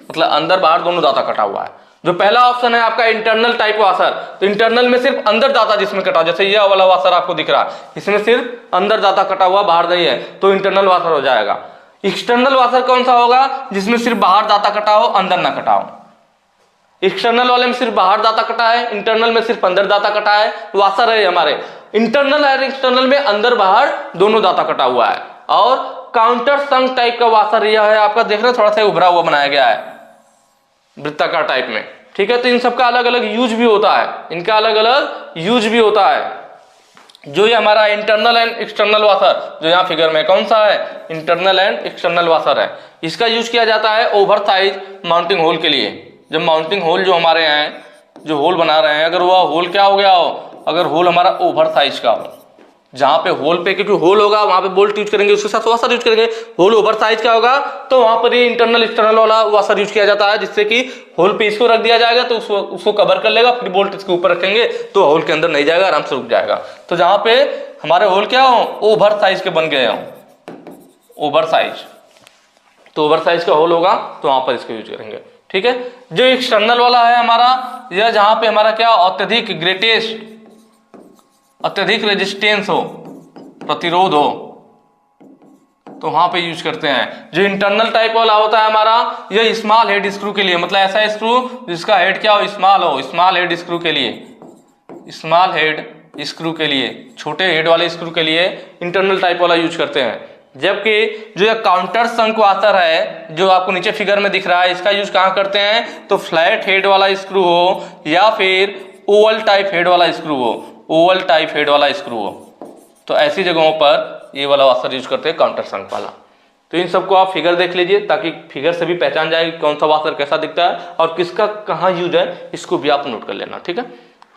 मतलब अंदर बाहर दोनों दाता कटा हुआ है। जो पहला ऑप्शन है आपका इंटरनल टाइप वाशर, तो इंटरनल में सिर्फ अंदर दाता जिसमें कटा, जैसे यह वाला वाशर आपको दिख रहा है, इसमें सिर्फ अंदर दाता कटा हुआ, बाहर नहीं है, तो इंटरनल वाशर हो जाएगा। एक्सटर्नल वाशर कौन सा होगा, जिसमें सिर्फ बाहर दाता कटा हो, अंदर ना कटा हो। एक्सटर्नल वाले में सिर्फ बाहर दाता कटा है, इंटरनल में सिर्फ अंदर दाता कटा है, वाशर है हमारे। इंटरनल और एक्सटर्नल में अंदर बाहर दोनों दाता कटा हुआ है। और काउंटर संक टाइप का वाशर यह है आपका, देख रहे हैं थोड़ा सा उभरा हुआ बनाया गया है वृत्ताकार टाइप में। ठीक है, तो इन सबका अलग अलग यूज भी होता है, इनका अलग अलग यूज भी होता है। जो ये हमारा इंटरनल एंड एक्सटर्नल वाशर जो यहाँ फिगर में कौन सा है, इंटरनल एंड एक्सटर्नल वाशर है, इसका यूज किया जाता है ओवर साइज माउंटिंग होल के लिए। जब माउंटिंग होल जो हमारे यहाँ है, जो होल बना रहे हैं, अगर वह होल क्या हो गया हो, अगर होल हमारा ओवर साइज का हो, जहाँ पे होल पे, क्योंकि होल होगा वहां पे बोल्ट यूज करेंगे, उसके साथ वाशर यूज करेंगे। होल ओवर साइज का होगा तो वहां पर ये इंटरनल एक्सटर्नल वाला वाशर यूज किया जाता है, जिससे कि होल पे इसको रख दिया जाएगा तो उसको कवर कर लेगा, फिर बोल्ट इसके ऊपर रखेंगे तो होल के अंदर नहीं जाएगा, आराम से रुक जाएगा। तो जहाँ पे हमारे होल क्या हो, ओवर साइज के बन गए हो, ओवर साइज, तो ओवर साइज का होल होगा तो वहां पर इसको यूज करेंगे। ठीक है, जो एक्सटर्नल वाला है हमारा, यह जहां पे हमारा क्या अत्यधिक ग्रेटेस्ट, अत्यधिक रेजिस्टेंस हो, प्रतिरोध हो, तो वहां पे यूज करते हैं। जो इंटरनल टाइप वाला होता है हमारा, यह स्मॉल हेड स्क्रू के लिए, मतलब ऐसा स्क्रू जिसका हेड क्या हो, स्मॉल हो, स्मॉल हेड स्क्रू के लिए, स्मॉल हेड स्क्रू के लिए, छोटे हेड वाले स्क्रू के लिए इंटरनल टाइप वाला यूज करते हैं। जबकि जो ये काउंटर संक वाशर है जो आपको नीचे फिगर में दिख रहा है, इसका यूज कहाँ करते हैं, तो फ्लैट हेड वाला स्क्रू हो या फिर ओवल टाइप हेड वाला स्क्रू हो, ओवल टाइप हेड वाला स्क्रू हो, तो ऐसी जगहों पर ये वाला वाशर यूज करते हैं, काउंटर संक वाला। तो इन सबको आप फिगर देख लीजिए ताकि फिगर से भी पहचान जाए कौन सा वाशर कैसा दिखता है और किसका कहाँ यूज है, इसको भी आप नोट कर लेना। ठीक है,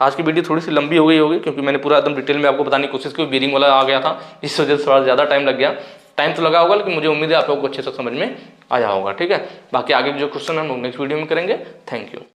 आज की वीडियो थोड़ी सी लंबी हो गई होगी क्योंकि मैंने पूरा एकदम डिटेल में आपको बताने की कोशिश की, बेरिंग वाला आ गया था, इस वजह से थोड़ा ज़्यादा टाइम लग गया। टाइम तो लगा होगा लेकिन मुझे उम्मीद है आप लोगों को अच्छे से समझ में आया होगा। ठीक है, बाकी आगे जो क्वेश्चन हम नेक्स्ट वीडियो में करेंगे। Thank you.